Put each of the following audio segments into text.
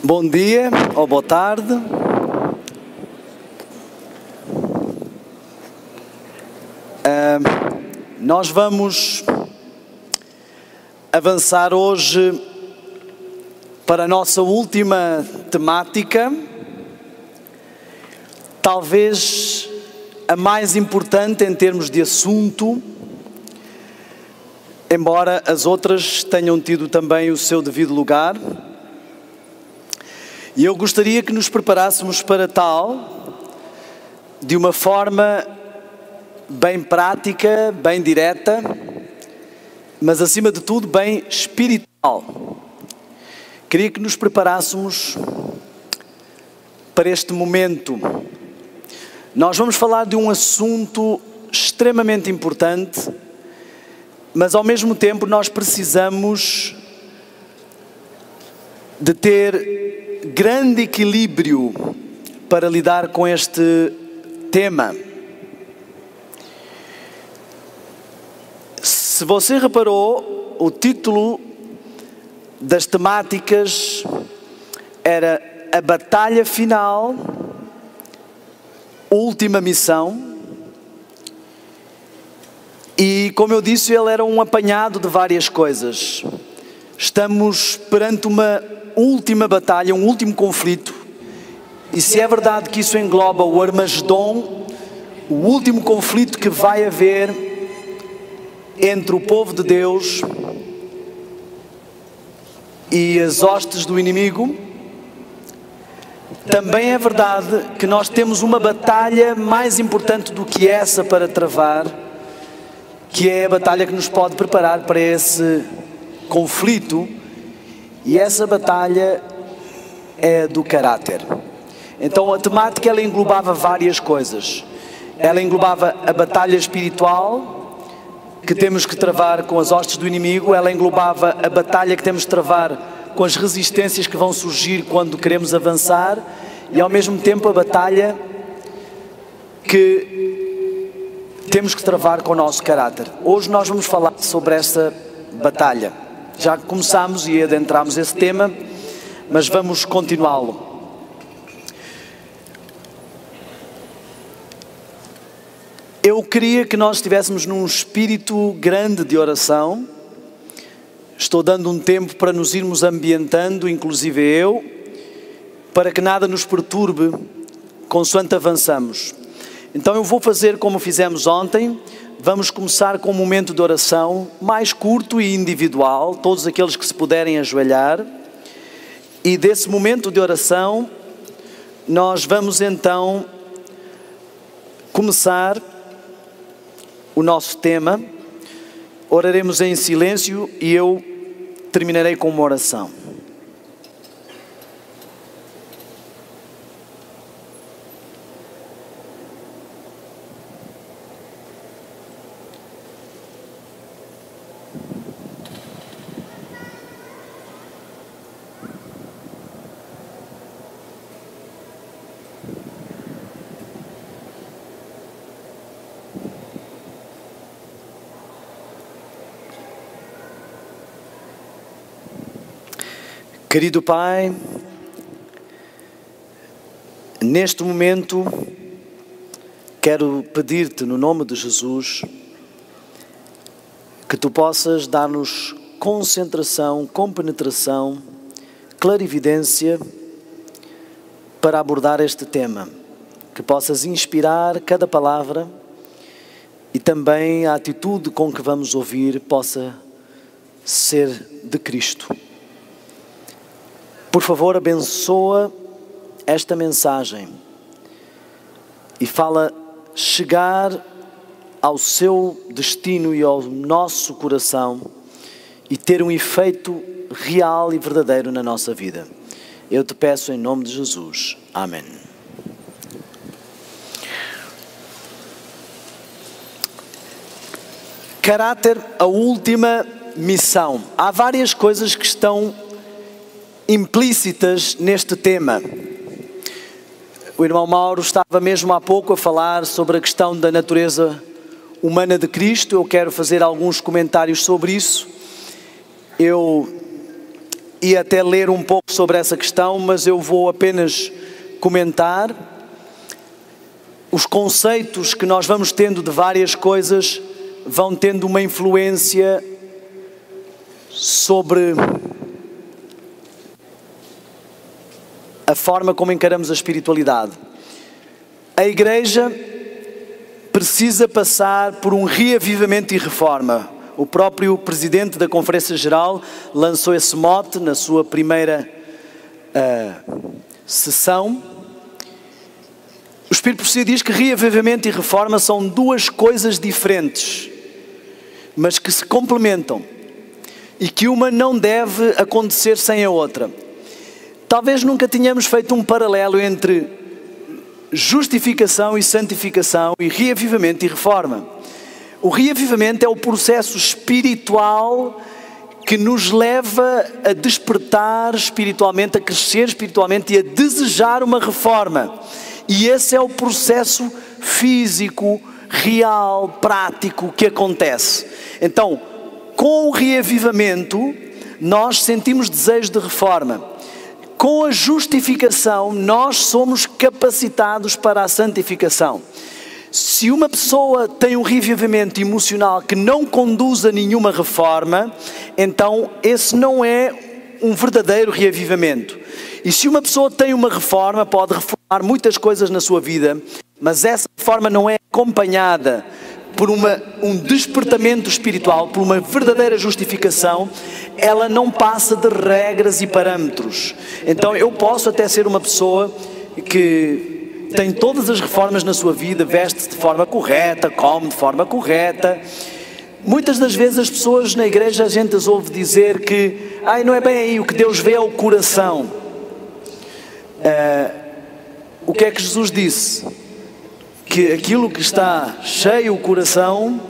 Bom dia ou boa tarde. Nós vamos avançar hoje para a nossa última temática, talvez a mais importante em termos de assunto, embora as outras tenham tido também o seu devido lugar. E eu gostaria que nos preparássemos para tal, de uma forma bem prática, bem direta, mas acima de tudo bem espiritual. Queria que nos preparássemos para este momento. Nós vamos falar de um assunto extremamente importante, mas ao mesmo tempo nós precisamos de ter grande equilíbrio para lidar com este tema. Se você reparou, o título das temáticas era a batalha final, última missão, e como eu disse, ele era um apanhado de várias coisas. Estamos perante uma última batalha, um último conflito, e se é verdade que isso engloba o Armagedom, o último conflito que vai haver entre o povo de Deus e as hostes do inimigo, também é verdade que nós temos uma batalha mais importante do que essa para travar, que é a batalha que nos pode preparar para esse conflito, e essa batalha é do caráter. Então a temática ela englobava várias coisas. Ela englobava a batalha espiritual que temos que travar com as hostes do inimigo, ela englobava a batalha que temos que travar com as resistências que vão surgir quando queremos avançar, e ao mesmo tempo a batalha que temos que travar com o nosso caráter. Hoje nós vamos falar sobre essa batalha. Já começámos e adentramos esse tema, mas vamos continuá-lo. Eu queria que nós estivéssemos num espírito grande de oração. Estou dando um tempo para nos irmos ambientando, inclusive eu, para que nada nos perturbe consoante avançamos. Então eu vou fazer como fizemos ontem. Vamos começar com um momento de oração mais curto e individual, todos aqueles que se puderem ajoelhar. E desse momento de oração, nós vamos então começar o nosso tema. Oraremos em silêncio e eu terminarei com uma oração. Querido Pai, neste momento quero pedir-te no nome de Jesus que tu possas dar-nos concentração, compenetração, clarividência para abordar este tema, que possas inspirar cada palavra e também a atitude com que vamos ouvir possa ser de Cristo. Por favor, abençoa esta mensagem e fala chegar ao seu destino e ao nosso coração e ter um efeito real e verdadeiro na nossa vida. Eu te peço em nome de Jesus. Amém. Caráter, a última missão. Há várias coisas que estão implícitas neste tema. O irmão Mauro estava mesmo há pouco a falar sobre a questão da natureza humana de Cristo. Eu quero fazer alguns comentários sobre isso. Eu e até ler um pouco sobre essa questão, mas eu vou apenas comentar. Os conceitos que nós vamos tendo de várias coisas vão tendo uma influência sobre a forma como encaramos a espiritualidade. A Igreja precisa passar por um reavivamento e reforma. O próprio Presidente da Conferência Geral lançou esse mote na sua primeira sessão. O Espírito Profecia diz que reavivamento e reforma são duas coisas diferentes, mas que se complementam e que uma não deve acontecer sem a outra. Talvez nunca tenhamos feito um paralelo entre justificação e santificação e reavivamento e reforma. O reavivamento é o processo espiritual que nos leva a despertar espiritualmente, a crescer espiritualmente e a desejar uma reforma. E esse é o processo físico, real, prático que acontece. Então, com o reavivamento, nós sentimos desejo de reforma. Com a justificação, nós somos capacitados para a santificação. Se uma pessoa tem um reavivamento emocional que não conduz a nenhuma reforma, então esse não é um verdadeiro reavivamento. E se uma pessoa tem uma reforma, pode reformar muitas coisas na sua vida, mas essa reforma não é acompanhada por um despertamento espiritual, por uma verdadeira justificação, ela não passa de regras e parâmetros. Então eu posso até ser uma pessoa que tem todas as reformas na sua vida, veste-se de forma correta, come de forma correta. Muitas das vezes as pessoas na igreja, a gente as ouve dizer que não é bem aí, o que Deus vê é o coração. O que é que Jesus disse? Que aquilo que está cheio o coração,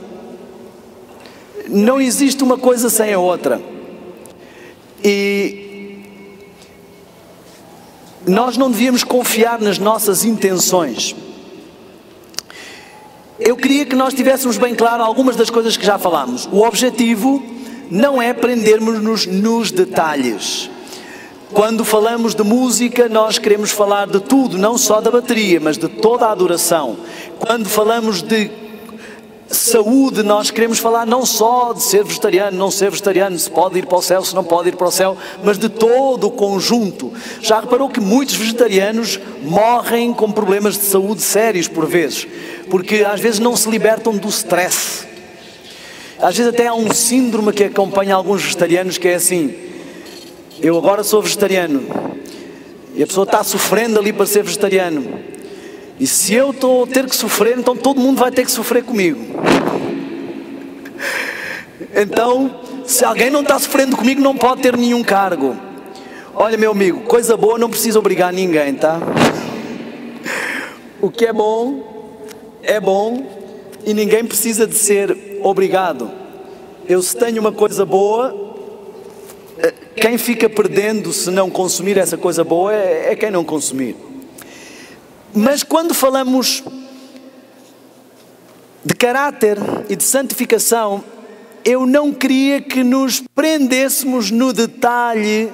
não existe uma coisa sem a outra. E nós não devíamos confiar nas nossas intenções. Eu queria que nós tivéssemos bem claro algumas das coisas que já falámos. O objetivo não é prendermos-nos nos detalhes. Quando falamos de música, nós queremos falar de tudo, não só da bateria, mas de toda a adoração. Quando falamos de saúde, nós queremos falar não só de ser vegetariano, não ser vegetariano, se pode ir para o céu, se não pode ir para o céu, mas de todo o conjunto. Já reparou que muitos vegetarianos morrem com problemas de saúde sérios por vezes, porque às vezes não se libertam do stress. Às vezes até há um síndrome que acompanha alguns vegetarianos que é assim: eu agora sou vegetariano, e a pessoa está sofrendo ali para ser vegetariano, e se eu estou a ter que sofrer, então todo mundo vai ter que sofrer comigo. Então, se alguém não está sofrendo comigo, não pode ter nenhum cargo. Olha, meu amigo, coisa boa não precisa obrigar ninguém, tá? O que é bom, e ninguém precisa de ser obrigado. Eu, se tenho uma coisa boa, quem fica perdendo se não consumir essa coisa boa é quem não consumir. Mas quando falamos de caráter e de santificação, eu não queria que nos prendêssemos no detalhe,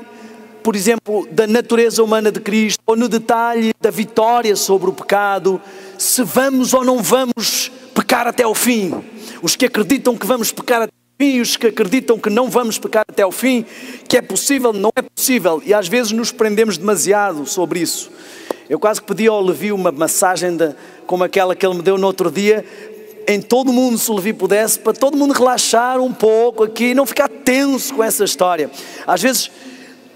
por exemplo, da natureza humana de Cristo, ou no detalhe da vitória sobre o pecado, se vamos ou não vamos pecar até ao fim. Os que acreditam que vamos pecar até ao fim, os que acreditam que não vamos pecar até ao fim, que é possível, não é possível, e às vezes nos prendemos demasiado sobre isso. Eu quase que pedi ao Levi uma massagem como aquela que ele me deu no outro dia, em todo mundo, se o Levi pudesse, para todo mundo relaxar um pouco aqui, não ficar tenso com essa história. Às vezes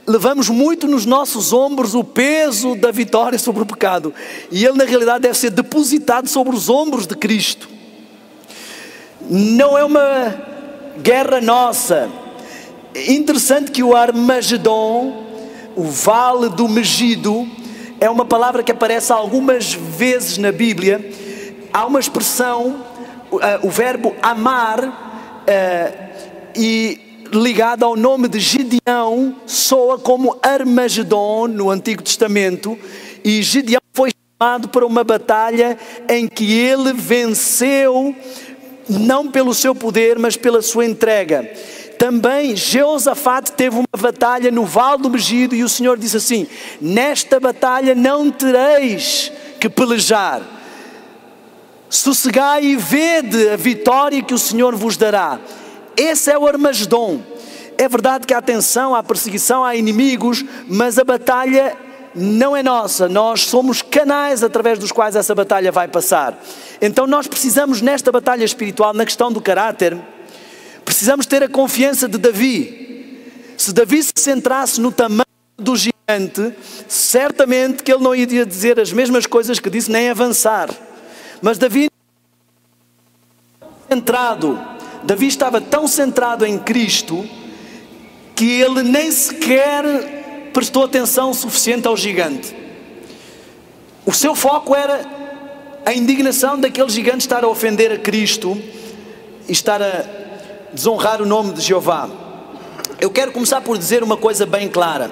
levamos muito nos nossos ombros o peso da vitória sobre o pecado, e ele na realidade deve ser depositado sobre os ombros de Cristo. Não é uma guerra nossa. Interessante que o Armagedon, o vale do Megido, é uma palavra que aparece algumas vezes na Bíblia. Há uma expressão, o verbo amar, e ligado ao nome de Gideão, soa como Armagedon no Antigo Testamento, e Gideão foi chamado para uma batalha em que ele venceu, não pelo seu poder, mas pela sua entrega. Também Jeosafate teve uma batalha no Vale do Megido e o Senhor disse assim: nesta batalha não tereis que pelejar. Sossegai e vede a vitória que o Senhor vos dará. Esse é o Armagedom. É verdade que há tensão, há perseguição, há inimigos, mas a batalha não é nossa. Nós somos canais através dos quais essa batalha vai passar. Então nós precisamos, nesta batalha espiritual, na questão do caráter, precisamos ter a confiança de Davi. Se Davi se centrasse no tamanho do gigante, certamente que ele não iria dizer as mesmas coisas que disse, nem avançar. Mas Davi estava tão centrado em Cristo que ele nem sequer prestou atenção suficiente ao gigante. O seu foco era a indignação daquele gigante estar a ofender a Cristo e estar a desonrar o nome de Jeová. Eu quero começar por dizer uma coisa bem clara.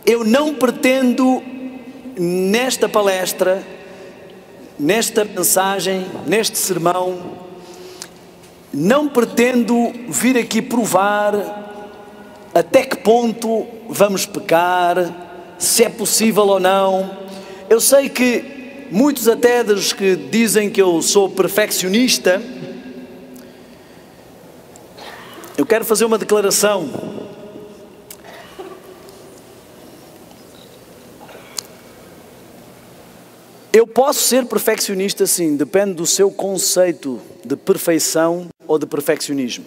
Eu não pretendo nesta palestra, nesta mensagem, neste sermão, não pretendo vir aqui provar até que ponto vamos pecar, se é possível ou não. Eu sei que muitos até dos que dizem que eu sou perfeccionista, eu quero fazer uma declaração. Eu posso ser perfeccionista, sim, depende do seu conceito de perfeição ou de perfeccionismo.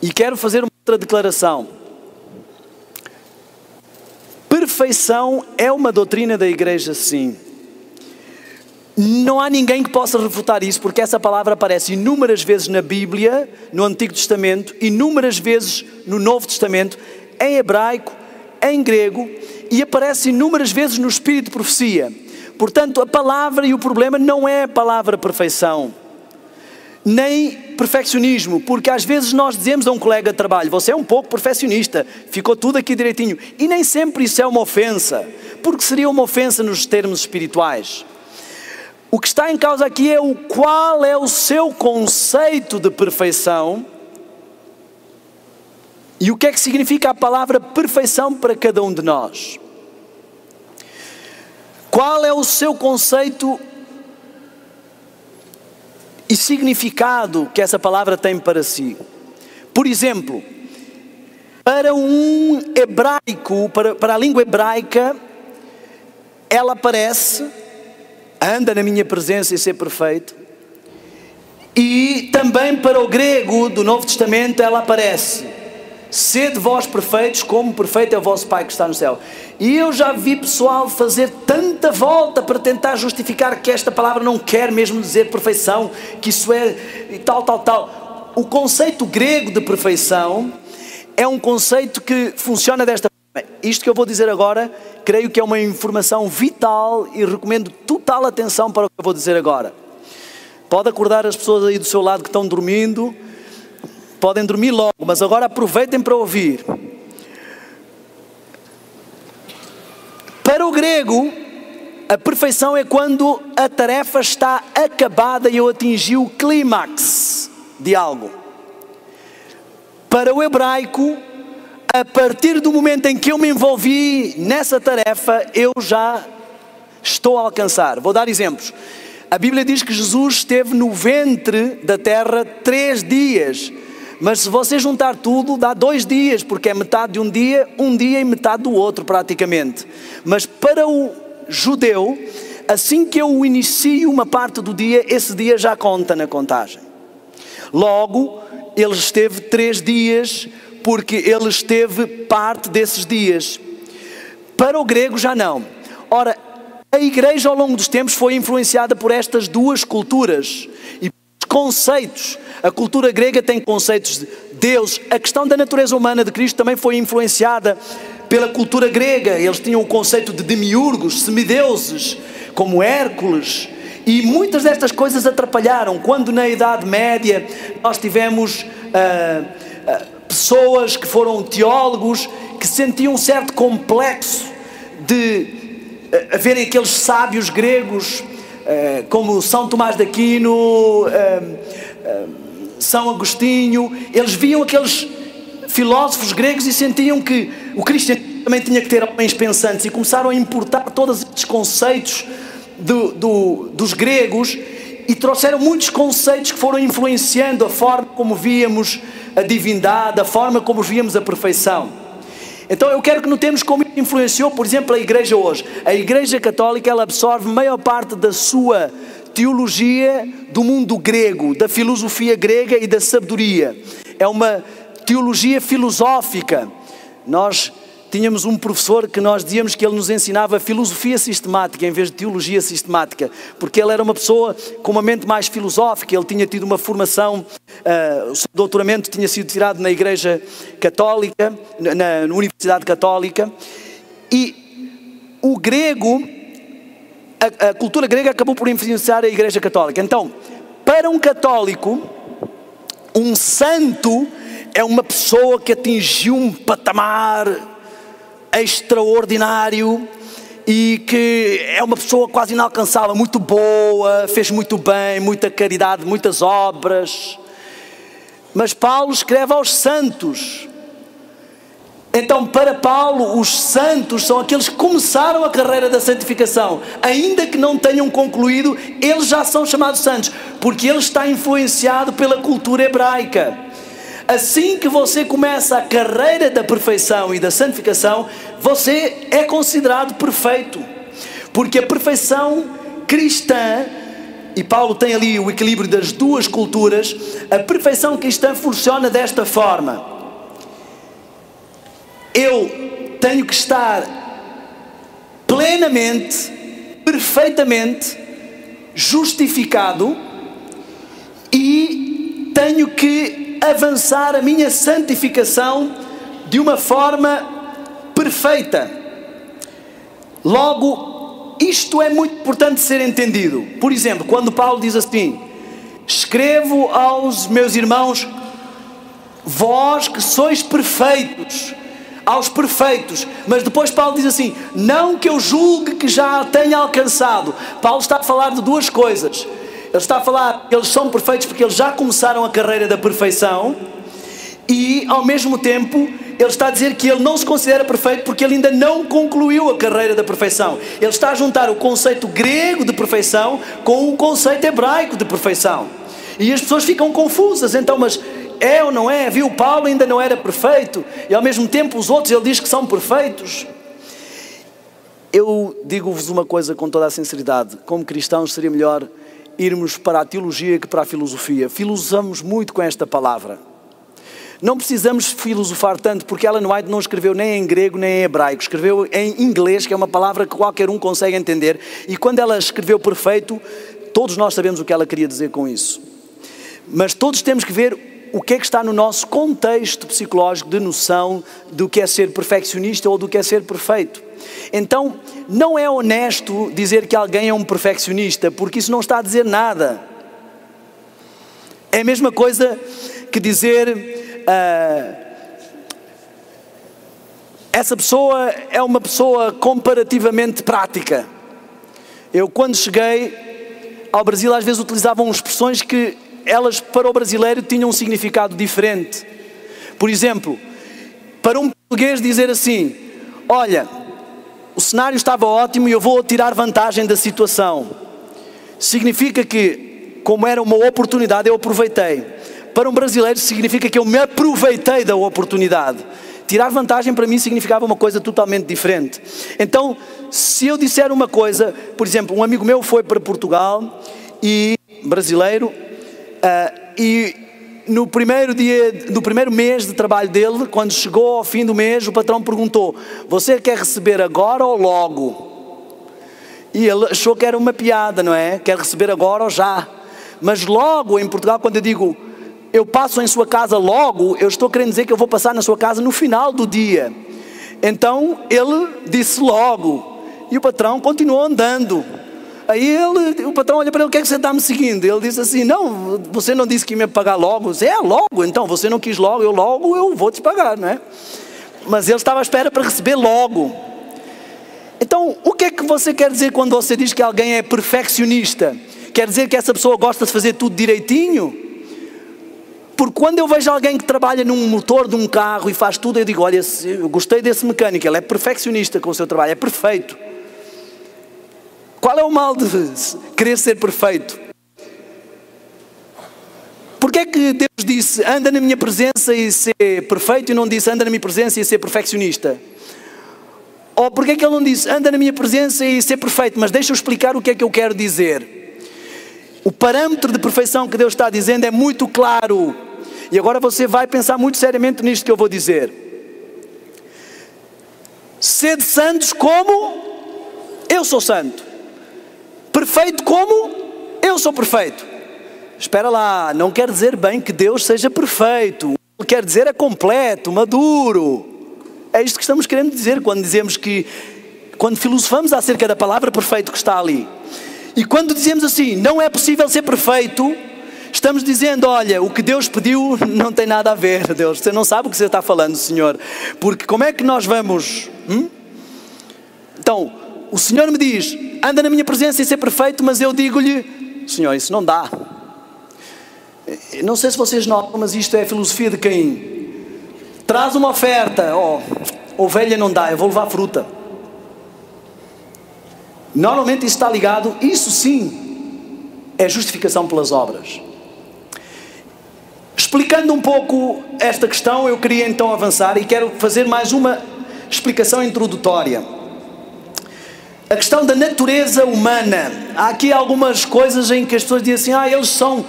E quero fazer uma outra declaração. Perfeição é uma doutrina da igreja, sim. Não há ninguém que possa refutar isso, porque essa palavra aparece inúmeras vezes na Bíblia, no Antigo Testamento, inúmeras vezes no Novo Testamento, em hebraico, em grego, e aparece inúmeras vezes no Espírito de Profecia. Portanto, a palavra e o problema não é a palavra perfeição, nem perfeccionismo, porque às vezes nós dizemos a um colega de trabalho: você é um pouco perfeccionista, ficou tudo aqui direitinho, e nem sempre isso é uma ofensa, porque seria uma ofensa nos termos espirituais. O que está em causa aqui é qual é o seu conceito de perfeição e o que é que significa a palavra perfeição para cada um de nós. Qual é o seu conceito e significado que essa palavra tem para si? Por exemplo, para um hebraico, para a língua hebraica, ela aparece: anda na minha presença e ser perfeito. E também para o grego do Novo Testamento ela aparece: sede vós perfeitos, como perfeito é o vosso Pai que está no céu. E eu já vi pessoal fazer tanta volta para tentar justificar que esta palavra não quer mesmo dizer perfeição, que isso é e tal. O conceito grego de perfeição é um conceito que funciona desta forma. Isto que eu vou dizer agora, creio que é uma informação vital e recomendo total atenção para o que eu vou dizer agora. Pode acordar as pessoas aí do seu lado que estão dormindo, podem dormir logo, mas agora aproveitem para ouvir. Para o grego, a perfeição é quando a tarefa está acabada e eu atingi o clímax de algo. Para o hebraico, a partir do momento em que eu me envolvi nessa tarefa, eu já estou a alcançar. Vou dar exemplos. A Bíblia diz que Jesus esteve no ventre da terra 3 dias. Mas se você juntar tudo, dá 2 dias, porque é metade de um dia e metade do outro praticamente. Mas para o judeu, assim que eu inicio uma parte do dia, esse dia já conta na contagem. Logo, ele esteve 3 dias, porque ele esteve parte desses dias. Para o grego já não. Ora, a igreja ao longo dos tempos foi influenciada por estas duas culturas e conceitos. A cultura grega tem conceitos de Deus. A questão da natureza humana de Cristo também foi influenciada pela cultura grega. Eles tinham o conceito de demiurgos, semideuses, como Hércules. E muitas destas coisas atrapalharam. Quando na Idade Média nós tivemos pessoas que foram teólogos, que sentiam um certo complexo de haverem aqueles sábios gregos, como São Tomás de Aquino, São Agostinho, eles viam aqueles filósofos gregos e sentiam que o cristianismo também tinha que ter homens pensantes, e começaram a importar todos estes conceitos dos gregos, e trouxeram muitos conceitos que foram influenciando a forma como víamos a divindade, a forma como víamos a perfeição. Então eu quero que notemos como isso influenciou, por exemplo, a igreja hoje. A igreja católica, ela absorve a maior parte da sua teologia do mundo grego, da filosofia grega e da sabedoria. É uma teologia filosófica. Nós tínhamos um professor que nós dizíamos que ele nos ensinava filosofia sistemática em vez de teologia sistemática, porque ele era uma pessoa com uma mente mais filosófica. Ele tinha tido uma formação, o seu doutoramento tinha sido tirado na igreja católica, na Universidade Católica, e o grego, a cultura grega acabou por influenciar a igreja católica. Então, para um católico, um santo é uma pessoa que atingiu um patamar extraordinário e que é uma pessoa quase inalcançável, muito boa, fez muito bem, muita caridade, muitas obras. Mas Paulo escreve aos santos. Então, para Paulo, os santos são aqueles que começaram a carreira da santificação. Ainda que não tenham concluído, eles já são chamados santos, porque ele está influenciado pela cultura hebraica. Assim que você começa a carreira da perfeição e da santificação, você é considerado perfeito. Porque a perfeição cristã, e Paulo tem ali o equilíbrio das duas culturas, a perfeição cristã funciona desta forma. Eu tenho que estar plenamente, perfeitamente justificado, e tenho que avançar a minha santificação de uma forma perfeita. Logo, isto é muito importante ser entendido. Por exemplo, quando Paulo diz assim: escrevo aos meus irmãos, vós que sois perfeitos, aos perfeitos. Mas depois Paulo diz assim: não que eu julgue que já tenha alcançado. Paulo está a falar de duas coisas. Ele está a falar que eles são perfeitos porque eles já começaram a carreira da perfeição, e ao mesmo tempo ele está a dizer que ele não se considera perfeito porque ele ainda não concluiu a carreira da perfeição. Ele está a juntar o conceito grego de perfeição com o conceito hebraico de perfeição, e as pessoas ficam confusas. Então, mas é ou não é? Viu, Paulo ainda não era perfeito e ao mesmo tempo os outros ele diz que são perfeitos. Eu digo-vos uma coisa com toda a sinceridade: como cristãos seria melhor irmos para a teologia que para a filosofia. Filosofamos muito com esta palavra. Não precisamos filosofar tanto, porque Ellen White não escreveu nem em grego nem em hebraico, escreveu em inglês, que é uma palavra que qualquer um consegue entender, e quando ela escreveu perfeito, todos nós sabemos o que ela queria dizer com isso. Mas todos temos que ver o que é que está no nosso contexto psicológico de noção do que é ser perfeccionista ou do que é ser perfeito. Então, não é honesto dizer que alguém é um perfeccionista, porque isso não está a dizer nada. É a mesma coisa que dizer essa pessoa é uma pessoa comparativamente prática. Eu, quando cheguei ao Brasil, às vezes utilizavam expressões que elas para o brasileiro tinham um significado diferente. Por exemplo, para um português dizer assim: olha, o cenário estava ótimo e eu vou tirar vantagem da situação, significa que, como era uma oportunidade, eu aproveitei. Para um brasileiro significa que eu me aproveitei da oportunidade. Tirar vantagem para mim significava uma coisa totalmente diferente. Então, se eu disser uma coisa, por exemplo, um amigo meu foi para Portugal, e brasileiro, e no primeiro dia, no primeiro mês de trabalho dele, quando chegou ao fim do mês, o patrão perguntou: você quer receber agora ou logo? E ele achou que era uma piada, não é? Quer receber agora ou já? Mas logo, em Portugal, quando eu digo eu passo em sua casa logo, eu estou querendo dizer que eu vou passar na sua casa no final do dia. Então ele disse logo, e o patrão continuou andando. Aí o patrão olha para ele: o que é que você está me seguindo? Ele disse assim: não, você não disse que ia me pagar logo. Você é logo, então você não quis logo, eu vou te pagar, não é? Mas ele estava à espera para receber logo. Então, o que é que você quer dizer quando você diz que alguém é perfeccionista? Quer dizer que essa pessoa gosta de fazer tudo direitinho? Porque quando eu vejo alguém que trabalha num motor de um carro e faz tudo, eu digo, olha, eu gostei desse mecânico, ele é perfeccionista com o seu trabalho, é perfeito. Qual é o mal de querer ser perfeito? Porquê é que Deus disse, anda na minha presença e ser perfeito, e não disse, anda na minha presença e ser perfeccionista? Ou porquê é que Ele não disse, anda na minha presença e ser perfeito, mas deixa eu explicar o que é que eu quero dizer. O parâmetro de perfeição que Deus está dizendo é muito claro. E agora você vai pensar muito seriamente nisto que eu vou dizer. Sede santos como eu sou santo. Perfeito como eu sou perfeito. Espera lá, não quer dizer bem que Deus seja perfeito. O que quer dizer é completo, maduro. É isto que estamos querendo dizer quando dizemos que, quando filosofamos acerca da palavra perfeito que está ali. E quando dizemos assim, não é possível ser perfeito, estamos dizendo, olha, o que Deus pediu não tem nada a ver, Deus. Você não sabe o que você está falando, Senhor. Porque como é que nós vamos... Então, o Senhor me diz, anda na minha presença e ser perfeito, mas eu digo-lhe, Senhor, isso não dá. Não sei se vocês notam, mas isto é a filosofia de Caim. Traz uma oferta, ovelha não dá, eu vou levar fruta. Normalmente isso está ligado, isso sim, é justificação pelas obras. Explicando um pouco esta questão, eu queria então avançar e quero fazer mais uma explicação introdutória. A questão da natureza humana. Há aqui algumas coisas em que as pessoas dizem assim, eles são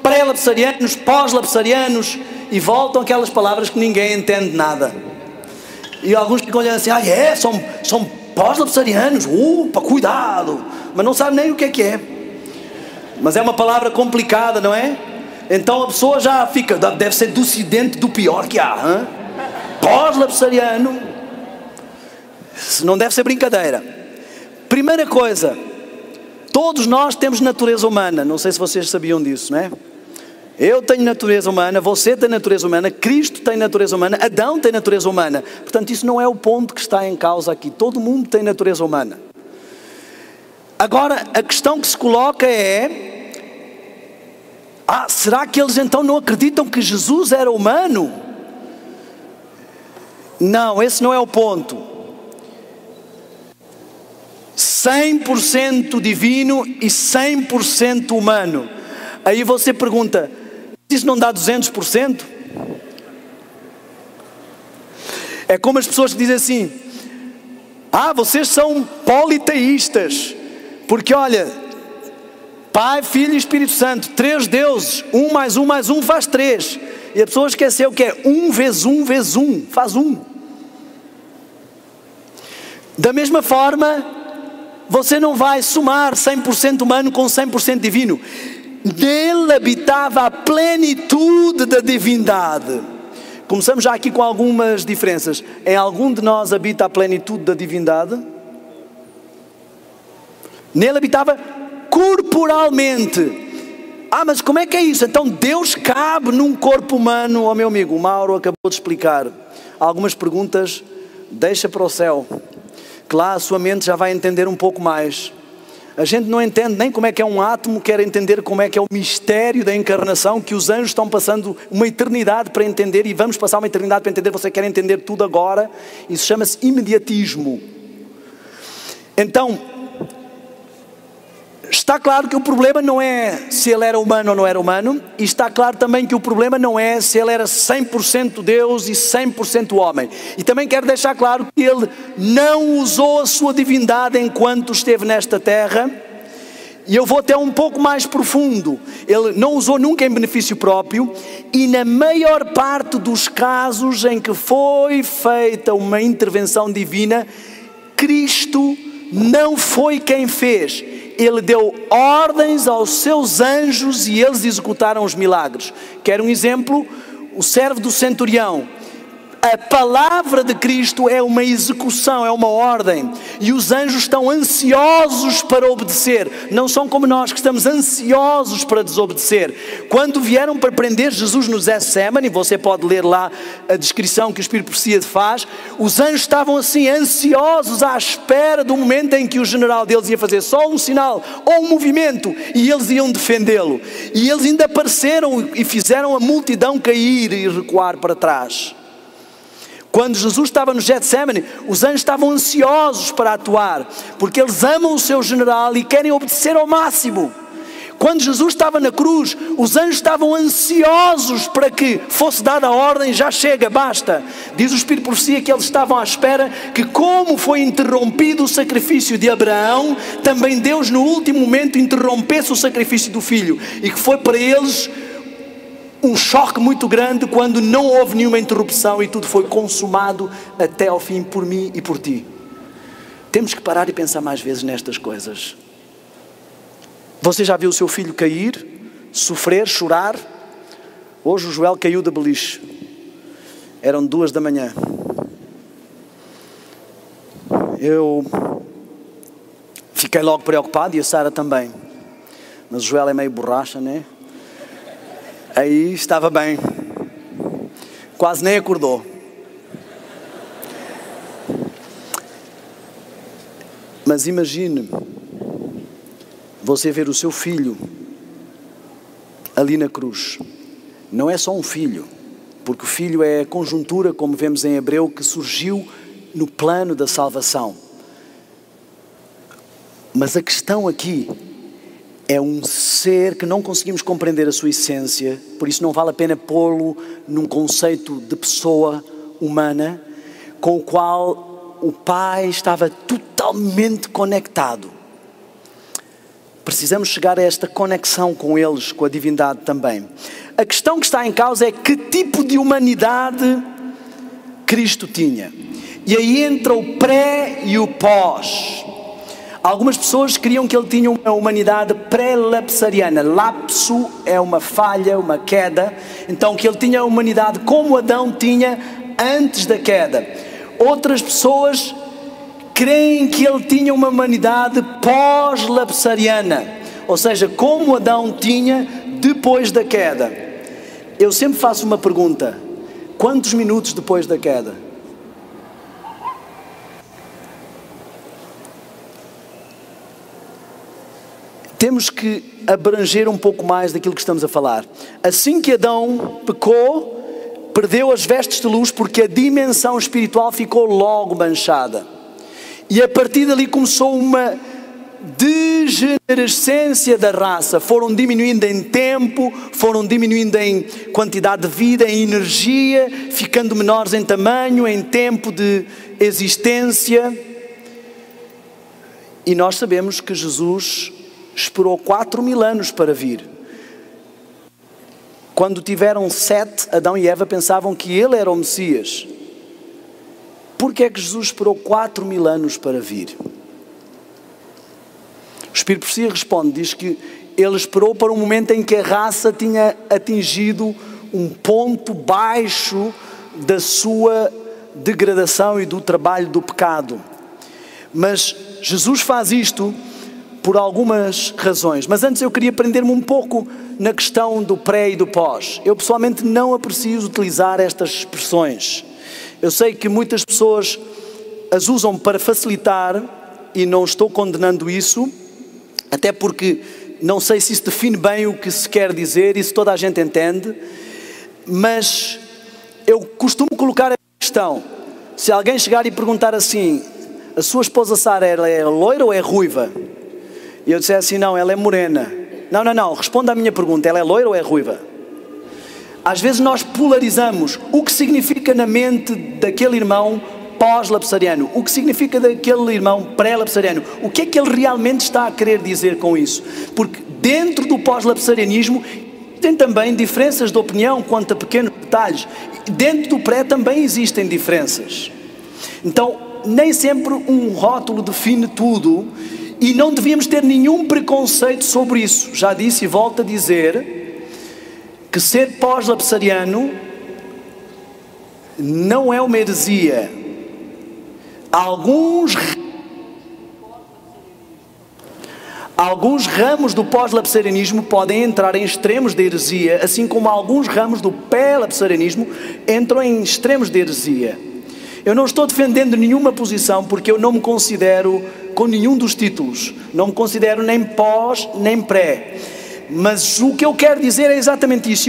pré-lapsarianos, pós-lapsarianos, e voltam aquelas palavras que ninguém entende nada. E alguns ficam olhando assim, são pós-lapsarianos, cuidado, mas não sabem nem o que é. Mas é uma palavra complicada, não é? Então a pessoa já fica, deve ser dissidente do pior que há. Pós-lapsariano, não deve ser brincadeira. Primeira coisa, todos nós temos natureza humana, não sei se vocês sabiam disso, não é? Eu tenho natureza humana, você tem natureza humana, Cristo tem natureza humana, Adão tem natureza humana. Portanto, isso não é o ponto que está em causa aqui. Todo mundo tem natureza humana. Agora, a questão que se coloca é... será que eles então não acreditam que Jesus era humano? Não, esse não é o ponto. 100% divino e 100% humano. Aí você pergunta... Isso não dá 200%? É como as pessoas que dizem assim, vocês são politeístas, porque olha, Pai, Filho e Espírito Santo, 3 deuses, 1 mais 1 mais 1 faz 3, e a pessoa esqueceu que é 1 vezes 1 vezes 1, faz 1. Da mesma forma, você não vai somar 100% humano com 100% divino. Nele habitava a plenitude da divindade. Começamos já aqui com algumas diferenças. Em algum de nós habita a plenitude da divindade? Nele habitava corporalmente. Mas como é que é isso? Então Deus cabe num corpo humano? Meu amigo, o Mauro acabou de explicar. Algumas perguntas deixa para o céu, que lá a sua mente já vai entender um pouco mais. A gente não entende nem como é que é um átomo, quer entender como é que é o mistério da encarnação, que os anjos estão passando uma eternidade para entender, e vamos passar uma eternidade para entender. Você quer entender tudo agora? Isso chama-se imediatismo. Então, está claro que o problema não é se ele era humano ou não era humano, e está claro também que o problema não é se ele era 100% Deus e 100% homem. E também quero deixar claro que ele não usou a sua divindade enquanto esteve nesta terra, e eu vou até um pouco mais profundo. Ele não usou nunca em benefício próprio, e na maior parte dos casos em que foi feita uma intervenção divina, Cristo não foi quem fez. Ele deu ordens aos seus anjos e eles executaram os milagres. Quer um exemplo? O servo do centurião. A palavra de Cristo é uma execução, é uma ordem. E os anjos estão ansiosos para obedecer. Não são como nós que estamos ansiosos para desobedecer. Quando vieram para prender Jesus no Getsemane, você pode ler lá a descrição que o Espírito de Profecia faz, os anjos estavam assim ansiosos à espera do momento em que o general deles ia fazer só um sinal ou um movimento e eles iam defendê-lo. E eles ainda apareceram e fizeram a multidão cair e recuar para trás. Quando Jesus estava no Getsemane, os anjos estavam ansiosos para atuar, porque eles amam o seu general e querem obedecer ao máximo. Quando Jesus estava na cruz, os anjos estavam ansiosos para que fosse dada a ordem, já chega, basta. Diz o Espírito de Profecia que eles estavam à espera que, como foi interrompido o sacrifício de Abraão, também Deus no último momento interrompesse o sacrifício do filho, e que foi para eles um choque muito grande quando não houve nenhuma interrupção e tudo foi consumado até ao fim por mim e por ti. Temos que parar e pensar mais vezes nestas coisas. Você já viu o seu filho cair, sofrer, chorar? Hoje o Joel caiu da beliche. Eram 2 da manhã. Eu fiquei logo preocupado e a Sara também. Mas o Joel é meio borracha, né? Aí estava bem. Quase nem acordou. Mas imagine você ver o seu filho ali na cruz. Não é só um filho, porque o filho é a conjuntura, como vemos em Hebreu, que surgiu no plano da salvação. Mas a questão aqui é um ser que não conseguimos compreender a sua essência, por isso não vale a pena pô-lo num conceito de pessoa humana, com o qual o Pai estava totalmente conectado. Precisamos chegar a esta conexão com eles, com a divindade também. A questão que está em causa é que tipo de humanidade Cristo tinha. E aí entra o pré e o pós. Algumas pessoas queriam que ele tinha uma humanidade pré-lapsariana. Lapso é uma falha, uma queda. Então que ele tinha a humanidade como Adão tinha antes da queda. Outras pessoas creem que ele tinha uma humanidade pós-lapsariana. Ou seja, como Adão tinha depois da queda. Eu sempre faço uma pergunta. Quantos minutos depois da queda? Temos que abranger um pouco mais daquilo que estamos a falar. Assim que Adão pecou, perdeu as vestes de luz porque a dimensão espiritual ficou logo manchada. E a partir dali começou uma degenerescência da raça. Foram diminuindo em tempo, foram diminuindo em quantidade de vida, em energia, ficando menores em tamanho, em tempo de existência. E nós sabemos que Jesus esperou 4.000 anos para vir. Quando tiveram 7, Adão e Eva pensavam que ele era o Messias. Por que é que Jesus esperou 4.000 anos para vir? O Espírito de Profecia responde, diz que ele esperou para um momento em que a raça tinha atingido um ponto baixo da sua degradação e do trabalho do pecado. Mas Jesus faz isto por algumas razões. Mas antes eu queria prender-me um pouco na questão do pré e do pós. Eu pessoalmente não aprecio utilizar estas expressões. Eu sei que muitas pessoas as usam para facilitar e não estou condenando isso, até porque não sei se isso define bem o que se quer dizer e se toda a gente entende, mas eu costumo colocar a questão, se alguém chegar e perguntar assim, a sua esposa Sara, ela é loira ou é ruiva? E eu disser assim, não, ela é morena. Não, responda à minha pergunta, ela é loira ou é ruiva? Às vezes nós polarizamos o que significa na mente daquele irmão pós-lapsariano, o que significa daquele irmão pré-lapsariano, o que é que ele realmente está a querer dizer com isso? Porque dentro do pós-lapsarianismo tem também diferenças de opinião quanto a pequenos detalhes. Dentro do pré também existem diferenças. Então, nem sempre um rótulo define tudo e não devíamos ter nenhum preconceito sobre isso. Já disse e volto a dizer que ser pós-lapsariano não é uma heresia. Alguns ramos do pós-lapsarianismo podem entrar em extremos de heresia, assim como alguns ramos do pré-lapsarianismo entram em extremos de heresia. Eu não estou defendendo nenhuma posição, porque eu não me considero com nenhum dos títulos. Não me considero nem pós, nem pré. Mas o que eu quero dizer é exatamente isso.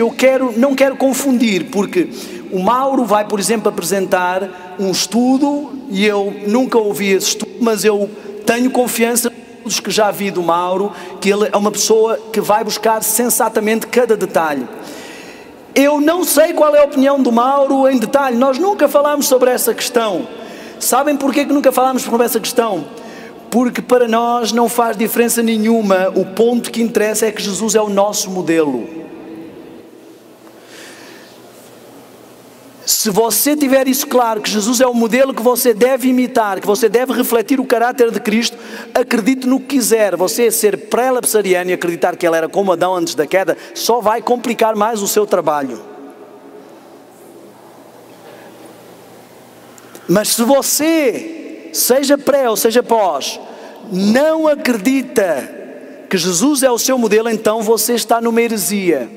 Não quero confundir, porque o Mauro vai, por exemplo, apresentar um estudo, e eu nunca ouvi esse estudo, mas eu tenho confiança nos que já vi do Mauro, que ele é uma pessoa que vai buscar sensatamente cada detalhe. Eu não sei qual é a opinião do Mauro em detalhe, nós nunca falámos sobre essa questão. Sabem porquê que nunca falámos sobre essa questão? Porque para nós não faz diferença nenhuma, o ponto que interessa é que Jesus é o nosso modelo. Se você tiver isso claro, que Jesus é o modelo que você deve imitar, que você deve refletir o caráter de Cristo, acredite no que quiser. Você ser pré-lapsariano e acreditar que ele era como Adão antes da queda, só vai complicar mais o seu trabalho. Mas se você, seja pré ou seja pós, não acredita que Jesus é o seu modelo, então você está numa heresia.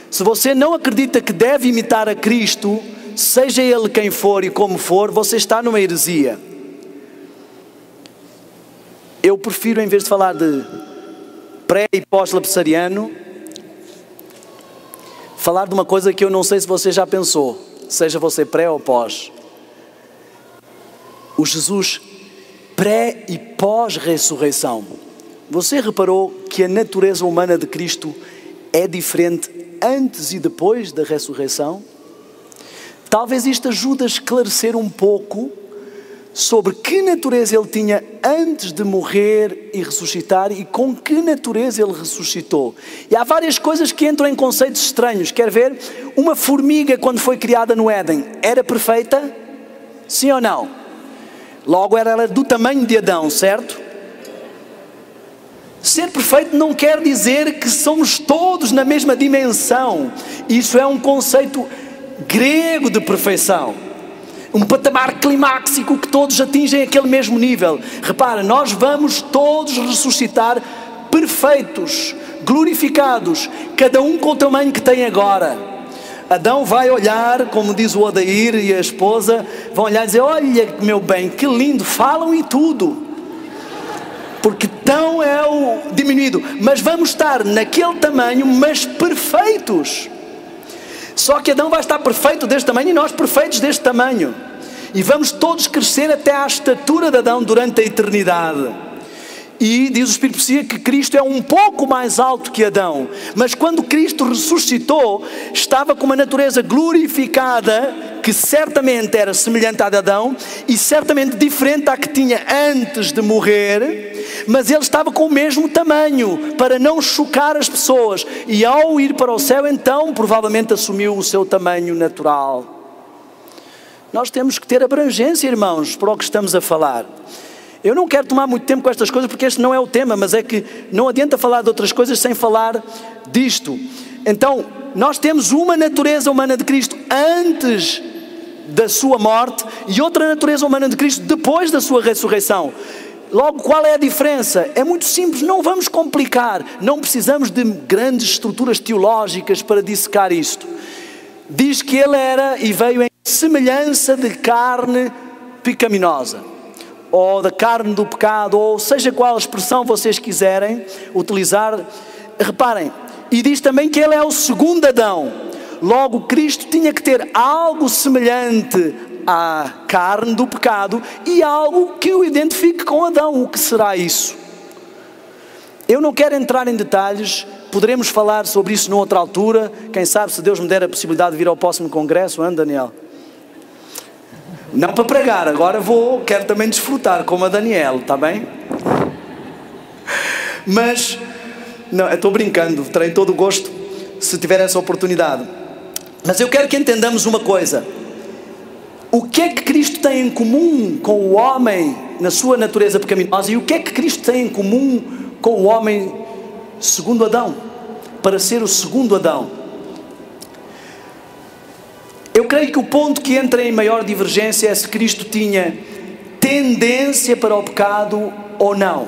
Se você não acredita que deve imitar a Cristo, seja ele quem for e como for, você está numa heresia. Eu prefiro, em vez de falar de pré e pós-lapsariano, falar de uma coisa que eu não sei se você já pensou, seja você pré ou pós. O Jesus pré e pós-ressurreição. Você reparou que a natureza humana de Cristo é diferente antes e depois da ressurreição? Talvez isto ajude a esclarecer um pouco sobre que natureza ele tinha antes de morrer e ressuscitar e com que natureza ele ressuscitou. E há várias coisas que entram em conceitos estranhos. Quer ver? Uma formiga, quando foi criada no Éden, era perfeita? Sim ou não? Logo era do tamanho de Adão, certo? Ser perfeito não quer dizer que somos todos na mesma dimensão. Isso é um conceito grego de perfeição. Um patamar climáxico que todos atingem aquele mesmo nível. Repara, nós vamos todos ressuscitar perfeitos, glorificados, cada um com o tamanho que tem agora. Adão vai olhar, como diz o Odair e a esposa, vão olhar e dizer: olha meu bem, que lindo, falam e tudo. Porque tão é o diminuído. Mas vamos estar naquele tamanho, mas perfeitos. Só que Adão vai estar perfeito deste tamanho e nós perfeitos deste tamanho. E vamos todos crescer até à estatura de Adão durante a eternidade. E diz o Espírito de Profecia que Cristo é um pouco mais alto que Adão. Mas quando Cristo ressuscitou, estava com uma natureza glorificada, que certamente era semelhante à de Adão, e certamente diferente à que tinha antes de morrer, mas ele estava com o mesmo tamanho, para não chocar as pessoas. E ao ir para o céu, então, provavelmente assumiu o seu tamanho natural. Nós temos que ter abrangência, irmãos, para o que estamos a falar. Eu não quero tomar muito tempo com estas coisas, porque este não é o tema, mas é que não adianta falar de outras coisas sem falar disto. Então, nós temos uma natureza humana de Cristo antes da sua morte e outra natureza humana de Cristo depois da sua ressurreição. Logo, qual é a diferença? É muito simples, não vamos complicar, não precisamos de grandes estruturas teológicas para dissecar isto. Diz que ele era e veio em semelhança de carne pecaminosa, ou da carne do pecado, ou seja qual expressão vocês quiserem utilizar. Reparem, e diz também que ele é o segundo Adão. Logo, Cristo tinha que ter algo semelhante à carne do pecado e algo que o identifique com Adão. O que será isso? Eu não quero entrar em detalhes, poderemos falar sobre isso noutra altura. Quem sabe, se Deus me der a possibilidade de vir ao próximo congresso, Daniel? Não para pregar, agora quero também desfrutar como a Daniel, está bem? Mas, não, eu estou brincando, terei todo o gosto se tiver essa oportunidade. Mas eu quero que entendamos uma coisa. O que é que Cristo tem em comum com o homem na sua natureza pecaminosa e o que é que Cristo tem em comum com o homem segundo Adão, para ser o segundo Adão? Eu creio que o ponto que entra em maior divergência é se Cristo tinha tendência para o pecado ou não.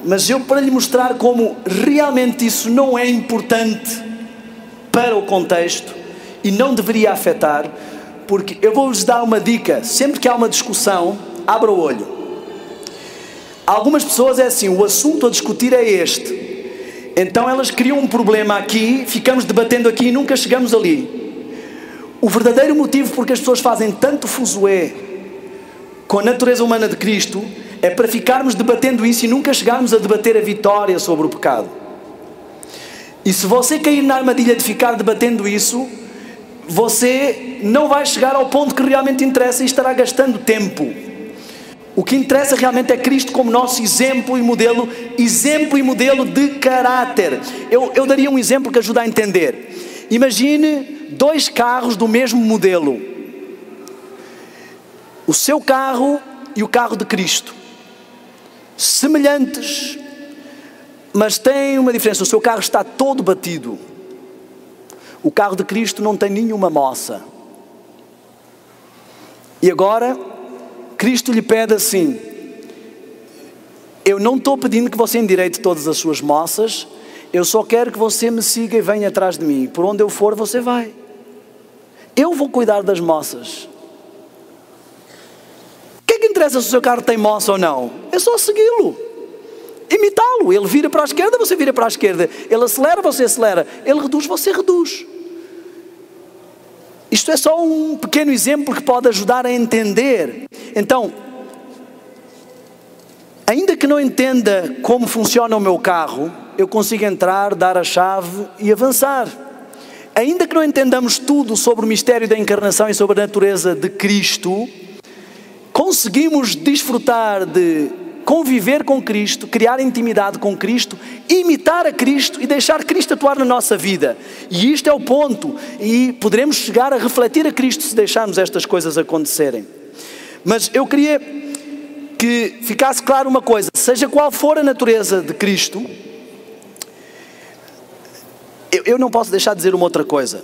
Mas eu, para lhe mostrar como realmente isso não é importante para o contexto e não deveria afetar, porque eu vou-lhes dar uma dica: sempre que há uma discussão, abra o olho. Algumas pessoas é assim, o assunto a discutir é este, então elas criam um problema aqui, ficamos debatendo aqui e nunca chegamos ali. O verdadeiro motivo porque as pessoas fazem tanto fuzuê com a natureza humana de Cristo é para ficarmos debatendo isso e nunca chegarmos a debater a vitória sobre o pecado. E se você cair na armadilha de ficar debatendo isso, você não vai chegar ao ponto que realmente interessa e estará gastando tempo. O que interessa realmente é Cristo como nosso exemplo e modelo de caráter. Eu daria um exemplo que ajuda a entender. Imagine 2 carros do mesmo modelo. O seu carro e o carro de Cristo. Semelhantes, mas tem uma diferença. O seu carro está todo batido. O carro de Cristo não tem nenhuma moça. E agora, Cristo lhe pede assim: eu não estou pedindo que você endireite todas as suas moças, eu só quero que você me siga e venha atrás de mim. Por onde eu for, você vai. Eu vou cuidar das moças. O que é que interessa se o seu carro tem moça ou não? É só segui-lo, imitá-lo. Ele vira para a esquerda, você vira para a esquerda. Ele acelera, você acelera. Ele reduz, você reduz. Isto é só um pequeno exemplo que pode ajudar a entender. Então, ainda que não entenda como funciona o meu carro, eu consigo entrar, dar a chave e avançar. Ainda que não entendamos tudo sobre o mistério da encarnação e sobre a natureza de Cristo, conseguimos desfrutar de conviver com Cristo, criar intimidade com Cristo, imitar a Cristo e deixar Cristo atuar na nossa vida. E isto é o ponto. E poderemos chegar a refletir a Cristo se deixarmos estas coisas acontecerem. Mas eu queria que ficasse claro uma coisa: seja qual for a natureza de Cristo, eu não posso deixar de dizer uma outra coisa.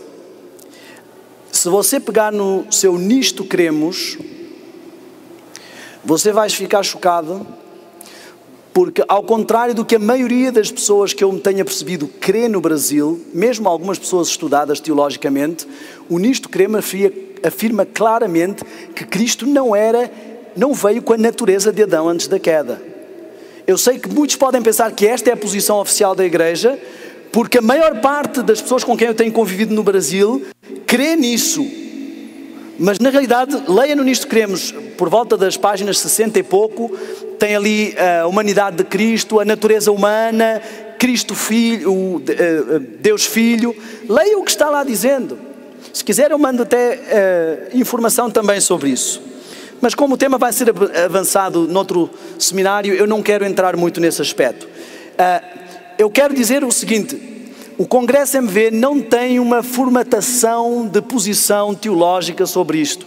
Se você pegar no seu nisto cremos, você vai ficar chocado, porque ao contrário do que a maioria das pessoas que eu me tenha percebido crê no Brasil, mesmo algumas pessoas estudadas teologicamente, o nisto cremos afirma claramente que Cristo não veio com a natureza de Adão antes da queda. Eu sei que muitos podem pensar que esta é a posição oficial da Igreja, porque a maior parte das pessoas com quem eu tenho convivido no Brasil crê nisso. Mas na realidade, leia no Nisto Cremos, por volta das páginas 60 e pouco, tem ali a humanidade de Cristo, a natureza humana, Cristo Filho, Deus Filho. Leia o que está lá dizendo. Se quiser eu mando até informação também sobre isso. Mas como o tema vai ser avançado noutro seminário, eu não quero entrar muito nesse aspecto. Eu quero dizer o seguinte: o Congresso MV não tem uma formatação de posição teológica sobre isto.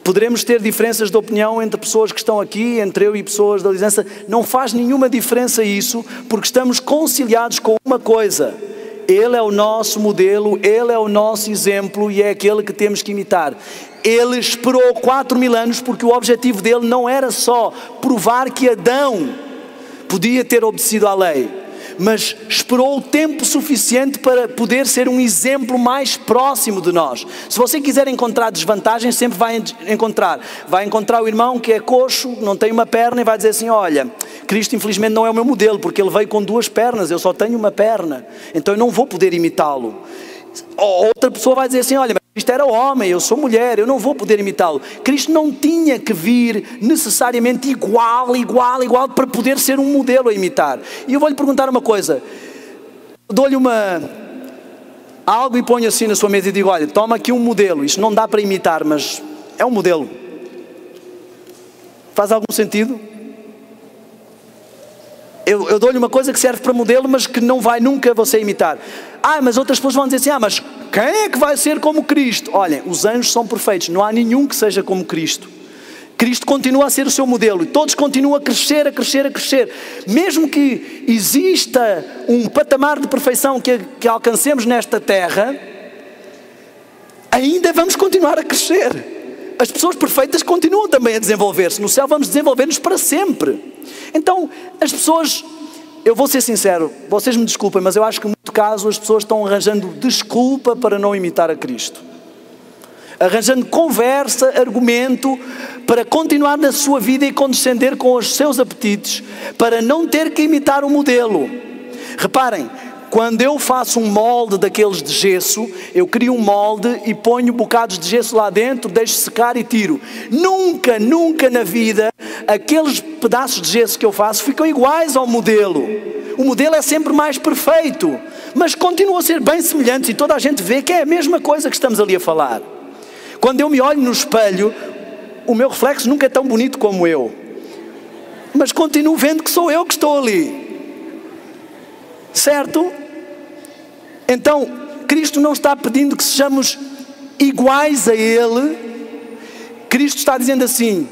Poderemos ter diferenças de opinião entre pessoas que estão aqui, entre eu e pessoas da liderança. Não faz nenhuma diferença isso, porque estamos conciliados com uma coisa: Ele é o nosso modelo, Ele é o nosso exemplo e é aquele que temos que imitar. Ele esperou 4.000 anos porque o objetivo dele não era só provar que Adão podia ter obedecido à lei, mas esperou o tempo suficiente para poder ser um exemplo mais próximo de nós. Se você quiser encontrar desvantagens, sempre vai encontrar o irmão que é coxo, não tem uma perna, e vai dizer assim: olha, Cristo infelizmente não é o meu modelo, porque ele veio com 2 pernas, eu só tenho uma perna, então eu não vou poder imitá-lo. Outra pessoa vai dizer assim: olha, mas Cristo era homem, eu sou mulher, eu não vou poder imitá-lo. Cristo não tinha que vir necessariamente igual para poder ser um modelo a imitar. E eu vou-lhe perguntar uma coisa, dou-lhe algo e ponho assim na sua mesa e digo: olha, toma aqui um modelo, isto não dá para imitar, mas é um modelo. Faz algum sentido? Eu dou-lhe uma coisa que serve para modelo, mas que não vai nunca você imitar. Mas outras pessoas vão dizer assim: mas quem é que vai ser como Cristo? Olhem, os anjos são perfeitos, não há nenhum que seja como Cristo. Cristo continua a ser o seu modelo e todos continuam a crescer. Mesmo que exista um patamar de perfeição que alcancemos nesta terra, ainda vamos continuar a crescer. As pessoas perfeitas continuam também a desenvolver-se. No céu vamos desenvolver-nos para sempre. Então, as pessoas, eu vou ser sincero, vocês me desculpem, mas eu acho que em muito caso as pessoas estão arranjando desculpa para não imitar a Cristo. Arranjando conversa, argumento, para continuar na sua vida e condescender com os seus apetites, para não ter que imitar o modelo. Reparem, quando eu faço um molde daqueles de gesso, eu crio um molde e ponho bocados de gesso lá dentro, deixo secar e tiro. Nunca, nunca na vida, aqueles pedaços de gesso que eu faço ficam iguais ao modelo. O modelo é sempre mais perfeito, mas continua a ser bem semelhante e toda a gente vê que é a mesma coisa que estamos ali a falar. Quando eu me olho no espelho, o meu reflexo nunca é tão bonito como eu, mas continuo vendo que sou eu que estou ali. Certo? Então, Cristo não está pedindo que sejamos iguais a Ele. Cristo está dizendo assim: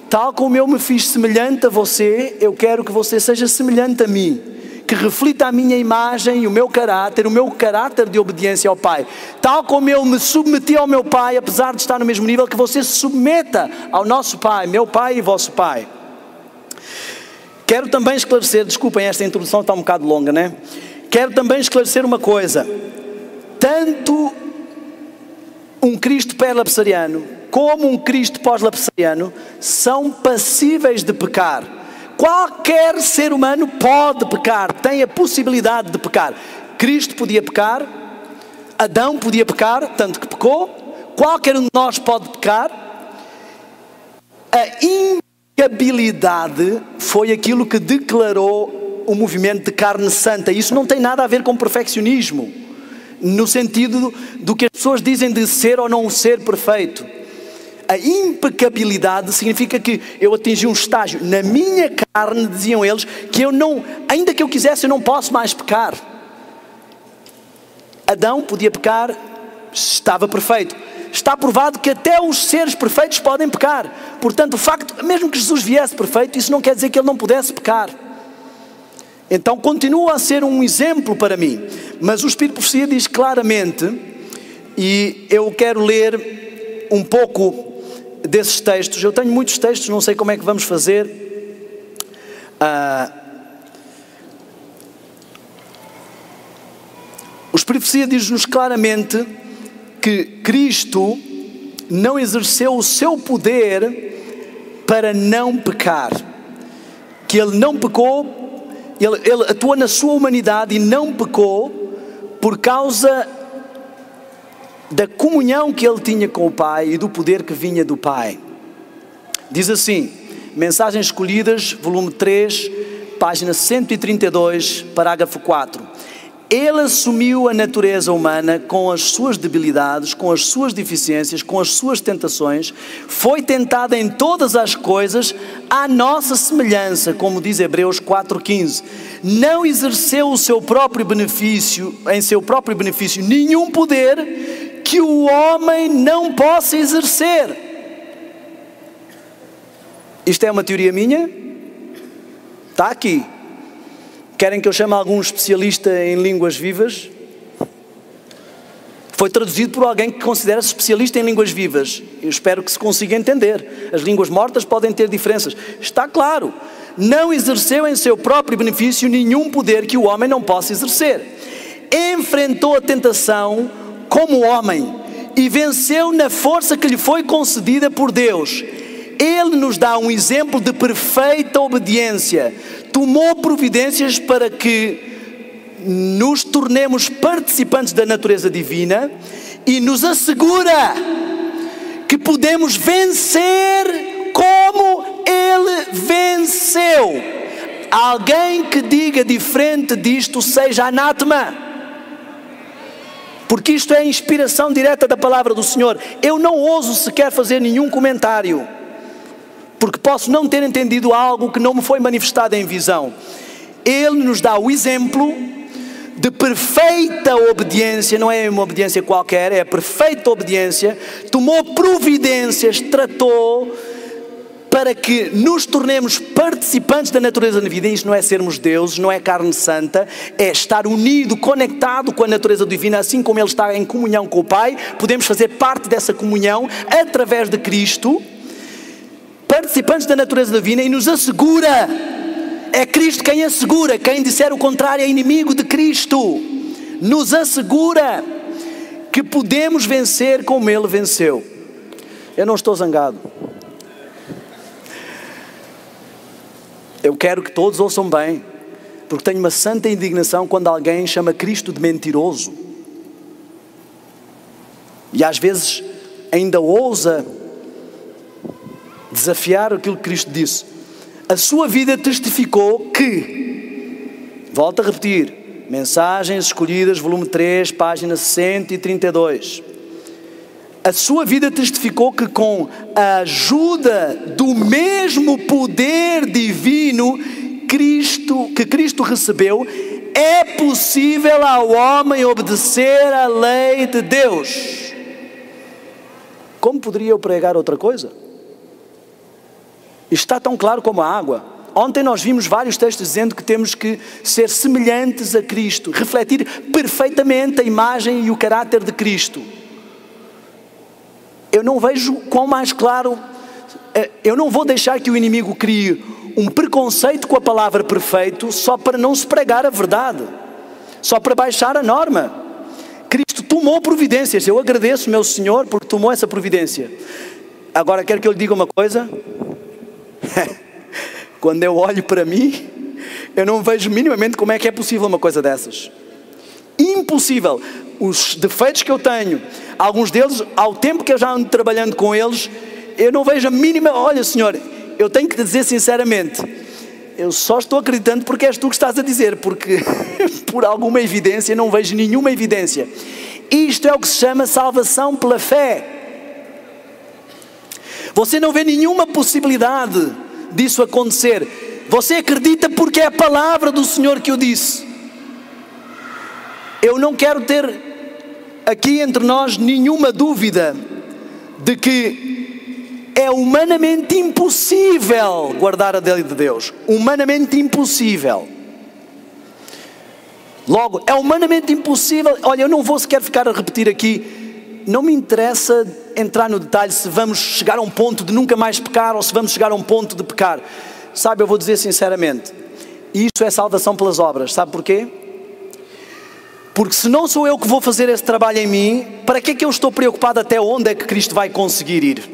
tal como eu me fiz semelhante a você, eu quero que você seja semelhante a mim, que reflita a minha imagem e o meu caráter de obediência ao Pai. Tal como eu me submeti ao meu Pai, apesar de estar no mesmo nível, que você se submeta ao nosso Pai, meu Pai e vosso Pai. Quero também esclarecer, desculpem, esta introdução está um bocado longa, né? Quero também esclarecer uma coisa. Tanto um Cristo pré-lapsariano como um Cristo pós-lapsariano são passíveis de pecar. Qualquer ser humano pode pecar, tem a possibilidade de pecar. Cristo podia pecar, Adão podia pecar, tanto que pecou, qualquer um de nós pode pecar. A impecabilidade foi aquilo que declarou o movimento de carne santa. Isso não tem nada a ver com perfeccionismo, no sentido do que as pessoas dizem de ser ou não ser perfeito. A impecabilidade significa que eu atingi um estágio na minha carne, diziam eles, que eu não, ainda que eu quisesse, eu não posso mais pecar. Adão podia pecar, estava perfeito. Está provado que até os seres perfeitos podem pecar. Portanto, o facto, mesmo que Jesus viesse perfeito, isso não quer dizer que ele não pudesse pecar. Então continua a ser um exemplo para mim. Mas o Espírito de Profecia diz claramente, e eu quero ler um pouco desses textos. Eu tenho muitos textos, não sei como é que vamos fazer. O Espírito de Profecia diz-nos claramente que Cristo não exerceu o seu poder para não pecar, que Ele não pecou, Ele atua na sua humanidade e não pecou por causa da comunhão que Ele tinha com o Pai e do poder que vinha do Pai. Diz assim, Mensagens Escolhidas, volume 3, página 132, parágrafo 4. Ele assumiu a natureza humana com as suas debilidades, com as suas deficiências, com as suas tentações, foi tentado em todas as coisas à nossa semelhança, como diz Hebreus 4,15. Não exerceu o seu próprio benefício, em seu próprio benefício, nenhum poder que o homem não possa exercer. Isto é uma teoria minha? Está aqui. Querem que eu chame algum especialista em línguas vivas? Foi traduzido por alguém que considera-se especialista em línguas vivas. Eu espero que se consiga entender. As línguas mortas podem ter diferenças. Está claro. Não exerceu em seu próprio benefício nenhum poder que o homem não possa exercer. Enfrentou a tentação como homem e venceu na força que lhe foi concedida por Deus. Ele nos dá um exemplo de perfeita obediência. Tomou providências para que nos tornemos participantes da natureza divina e nos assegura que podemos vencer como Ele venceu. Alguém que diga diferente disto seja anátema, porque isto é a inspiração direta da palavra do Senhor. Eu não ouso sequer fazer nenhum comentário, porque posso não ter entendido algo que não me foi manifestado em visão. Ele nos dá o exemplo de perfeita obediência, não é uma obediência qualquer, é a perfeita obediência. Tomou providências, tratou para que nos tornemos participantes da natureza divina. Isto não é sermos deuses, não é carne santa, é estar unido, conectado com a natureza divina, assim como Ele está em comunhão com o Pai. Podemos fazer parte dessa comunhão através de Cristo, participantes da natureza divina, e nos assegura. É Cristo quem assegura. Quem disser o contrário é inimigo de Cristo. Nos assegura que podemos vencer como Ele venceu. Eu não estou zangado. Eu quero que todos ouçam bem, porque tenho uma santa indignação quando alguém chama Cristo de mentiroso. E às vezes ainda ousa desafiar aquilo que Cristo disse. A sua vida testificou que, volto a repetir, Mensagens Escolhidas, volume 3, página 132. A sua vida testificou que com a ajuda do mesmo poder divino que Cristo recebeu, é possível ao homem obedecer à lei de Deus. Como poderia eu pregar outra coisa? Isto está tão claro como a água. Ontem nós vimos vários textos dizendo que temos que ser semelhantes a Cristo, refletir perfeitamente a imagem e o caráter de Cristo. Eu não vejo quão mais claro. Eu não vou deixar que o inimigo crie um preconceito com a palavra perfeito só para não se pregar a verdade, só para baixar a norma. Cristo tomou providências. Eu agradeço, meu Senhor, porque tomou essa providência. Agora quero que eu lhe diga uma coisa. Quando eu olho para mim, eu não vejo minimamente como é que é possível uma coisa dessas. Impossível. Os defeitos que eu tenho, alguns deles, ao tempo que eu já ando trabalhando com eles, eu não vejo a mínima. Olha, Senhor, eu tenho que te dizer sinceramente, eu só estou acreditando porque és tu que estás a dizer, porque por alguma evidência, não vejo nenhuma evidência. Isto é o que se chama salvação pela fé. Você não vê nenhuma possibilidade disso acontecer. Você acredita porque é a palavra do Senhor que o disse. Eu não quero ter aqui entre nós nenhuma dúvida de que é humanamente impossível guardar a lei de Deus. Humanamente impossível. Logo, é humanamente impossível. Olha, eu não vou sequer ficar a repetir aqui. Não me interessa entrar no detalhe se vamos chegar a um ponto de nunca mais pecar ou se vamos chegar a um ponto de pecar. Sabe, eu vou dizer sinceramente, isso é salvação pelas obras. Sabe porquê? Porque se não sou eu que vou fazer esse trabalho em mim, para que é que eu estou preocupado até onde é que Cristo vai conseguir ir?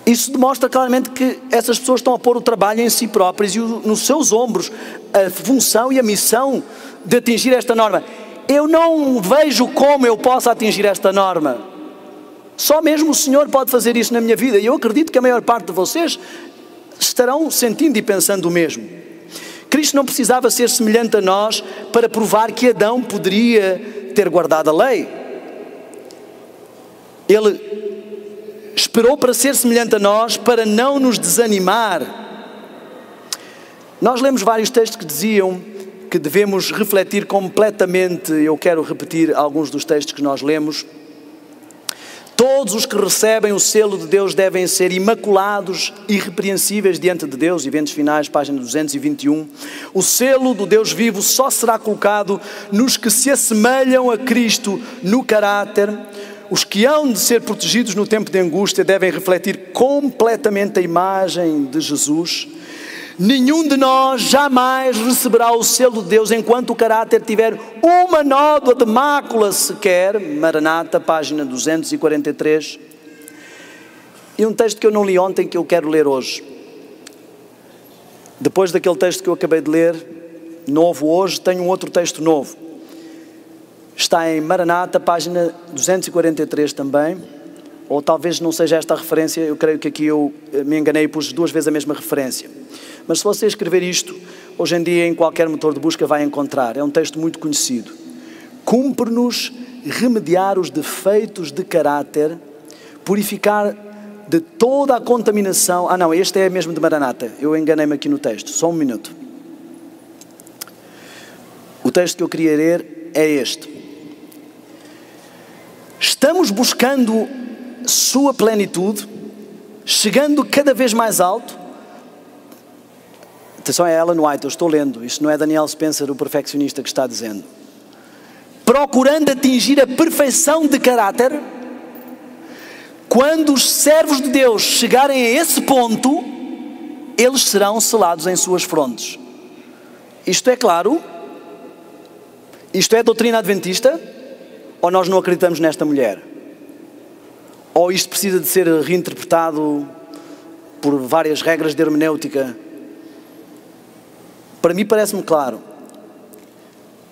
Isso demonstra claramente que essas pessoas estão a pôr o trabalho em si próprias e nos seus ombros a função e a missão de atingir esta norma. Eu não vejo como eu possa atingir esta norma. Só mesmo o Senhor pode fazer isso na minha vida. E eu acredito que a maior parte de vocês estarão sentindo e pensando o mesmo. Cristo não precisava ser semelhante a nós para provar que Adão poderia ter guardado a lei. Ele esperou para ser semelhante a nós para não nos desanimar. Nós lemos vários textos que diziam que devemos refletir completamente. Eu quero repetir alguns dos textos que nós lemos. Todos os que recebem o selo de Deus devem ser imaculados, irrepreensíveis diante de Deus. Eventos Finais, página 221. O selo do Deus vivo só será colocado nos que se assemelham a Cristo no caráter. Os que hão de ser protegidos no tempo de angústia devem refletir completamente a imagem de Jesus. Nenhum de nós jamais receberá o selo de Deus enquanto o caráter tiver uma nódoa de mácula sequer. Maranata, página 243. E um texto que eu não li ontem que eu quero ler hoje. Depois daquele texto que eu acabei de ler, novo hoje, tenho um outro texto novo. Está em Maranata, página 243 também. Ou talvez não seja esta a referência, eu creio que aqui eu me enganei e pus duas vezes a mesma referência. Mas se você escrever isto, hoje em dia em qualquer motor de busca vai encontrar. É um texto muito conhecido. Cumpre-nos remediar os defeitos de caráter, purificar de toda a contaminação. Ah não, este é mesmo de Maranata. Eu enganei-me aqui no texto. Só um minuto. O texto que eu queria ler é este. Estamos buscando sua plenitude. chegando cada vez mais alto. Atenção, é Ellen White, eu estou lendo, isto não é Daniel Spencer, o perfeccionista, que está dizendo. Procurando atingir a perfeição de caráter. Quando os servos de Deus chegarem a esse ponto, eles serão selados em suas frontes. Isto é claro? Isto é doutrina adventista? Ou nós não acreditamos nesta mulher? Ou isto precisa de ser reinterpretado por várias regras de hermenêutica? Para mim parece-me claro.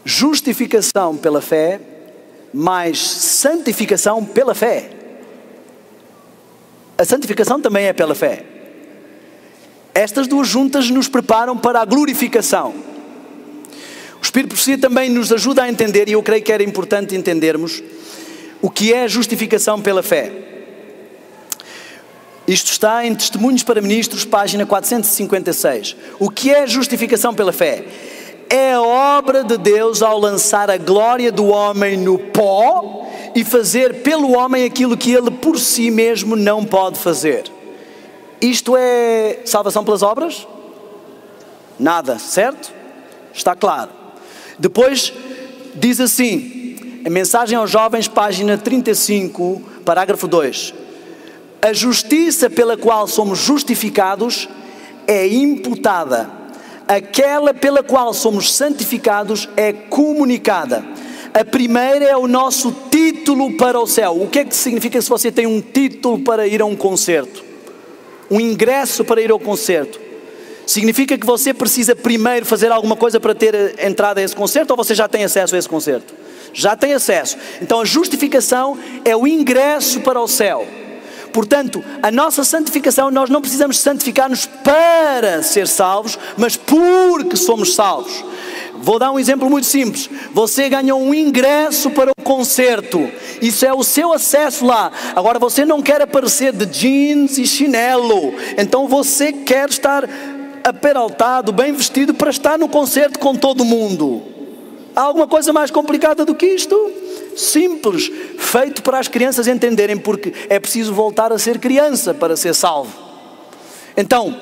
Justificação pela fé, mais santificação pela fé. A santificação também é pela fé. Estas duas juntas nos preparam para a glorificação. O Espírito de Profecia também nos ajuda a entender, e eu creio que era importante entendermos, o que é a justificação pela fé. Isto está em Testemunhos para Ministros, página 456. O que é a justificação pela fé? É a obra de Deus ao lançar a glória do homem no pó e fazer pelo homem aquilo que ele por si mesmo não pode fazer. Isto é salvação pelas obras? Nada, certo? Está claro. Depois diz assim, a mensagem aos jovens, página 35, parágrafo 2. A justiça pela qual somos justificados é imputada. Aquela pela qual somos santificados é comunicada. A primeira é o nosso título para o céu. O que é que significa se você tem um título para ir a um concerto? Um ingresso para ir ao concerto? Significa que você precisa primeiro fazer alguma coisa para ter entrada a esse concerto, ou você já tem acesso a esse concerto? Já tem acesso. Então a justificação é o ingresso para o céu. Portanto, a nossa santificação, nós não precisamos santificar-nos para ser salvos, mas porque somos salvos. Vou dar um exemplo muito simples. Você ganhou um ingresso para o concerto. Isso é o seu acesso lá. Agora você não quer aparecer de jeans e chinelo. Então você quer estar aperaltado, bem vestido para estar no concerto com todo mundo. Há alguma coisa mais complicada do que isto? Simples, feito para as crianças entenderem, porque é preciso voltar a ser criança para ser salvo. Então,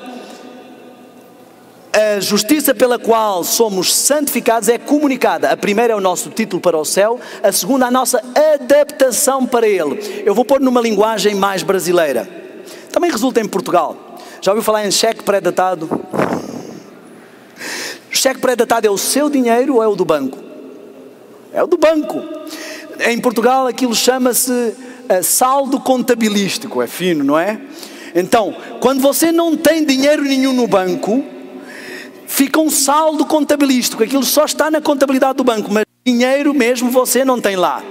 a justiça pela qual somos santificados é comunicada. A primeira é o nosso título para o céu, a segunda a nossa adaptação para ele. Eu vou pôr numa linguagem mais brasileira. Também resulta em Portugal. Já ouviu falar em cheque pré-datado? O cheque pré-datado é o seu dinheiro ou é o do banco? É o do banco. Em Portugal aquilo chama-se saldo contabilístico, é fino, não é? Então, quando você não tem dinheiro nenhum no banco, fica um saldo contabilístico, aquilo só está na contabilidade do banco, mas dinheiro mesmo você não tem lá.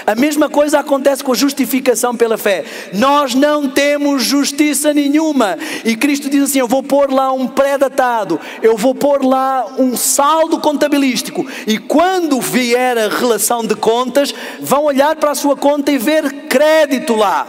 A mesma coisa acontece com a justificação pela fé. Nós não temos justiça nenhuma. E Cristo diz assim, eu vou pôr lá um pré-datado, eu vou pôr lá um saldo contabilístico. E quando vier a relação de contas, vão olhar para a sua conta e ver crédito lá.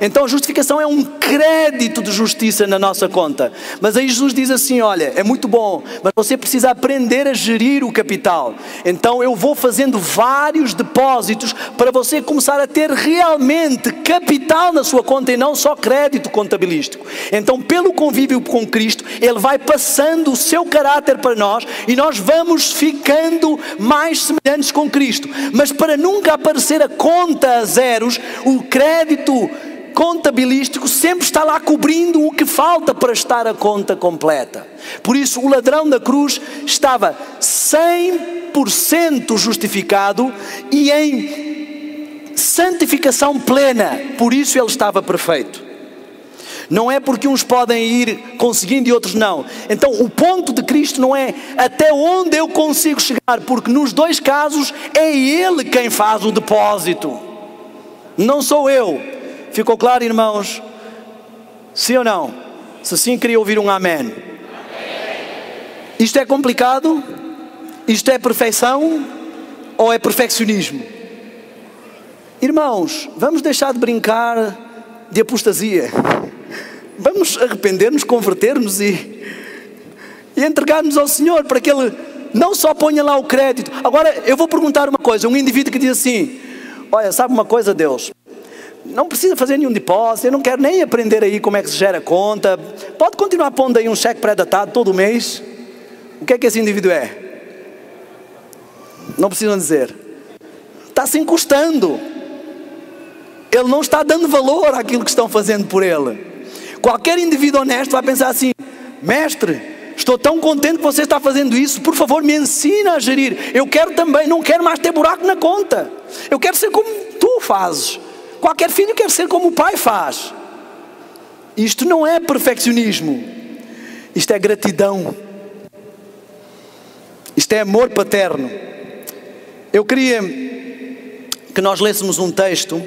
Então a justificação é um crédito de justiça na nossa conta. Mas aí Jesus diz assim, olha, é muito bom, mas você precisa aprender a gerir o capital. Então eu vou fazendo vários depósitos para você começar a ter realmente capital na sua conta e não só crédito contabilístico. Então pelo convívio com Cristo, Ele vai passando o seu caráter para nós e nós vamos ficando mais semelhantes com Cristo. Mas para nunca aparecer a conta a zeros, o crédito contabilístico sempre está lá cobrindo o que falta para estar a conta completa. Por isso o ladrão da cruz estava 100% justificado e em santificação plena, por isso ele estava perfeito. Não é porque uns podem ir conseguindo e outros não. Então o ponto de Cristo não é até onde eu consigo chegar, porque nos dois casos é Ele quem faz o depósito, não sou eu. Ficou claro, irmãos? Sim ou não? Se sim, queria ouvir um amém. Isto é complicado? Isto é perfeição? Ou é perfeccionismo? Irmãos, vamos deixar de brincar de apostasia. Vamos arrepender-nos, converter-nos e entregar-nos ao Senhor para que Ele não só ponha lá o crédito. Agora, eu vou perguntar uma coisa. Um indivíduo que diz assim, olha, sabe uma coisa, Deus? Não precisa fazer nenhum depósito, eu não quero nem aprender aí como é que se gera conta. Pode continuar pondo aí um cheque pré-datado todo mês. O que é que esse indivíduo é? Não precisam dizer. Está se encostando. Ele não está dando valor àquilo que estão fazendo por ele. Qualquer indivíduo honesto vai pensar assim: mestre, estou tão contente que você está fazendo isso, por favor me ensina a gerir. Eu quero também, não quero mais ter buraco na conta. Eu quero ser como tu fazes. Qualquer filho quer ser como o pai faz. Isto não é perfeccionismo. Isto é gratidão. Isto é amor paterno. Eu queria que nós lêssemos um texto.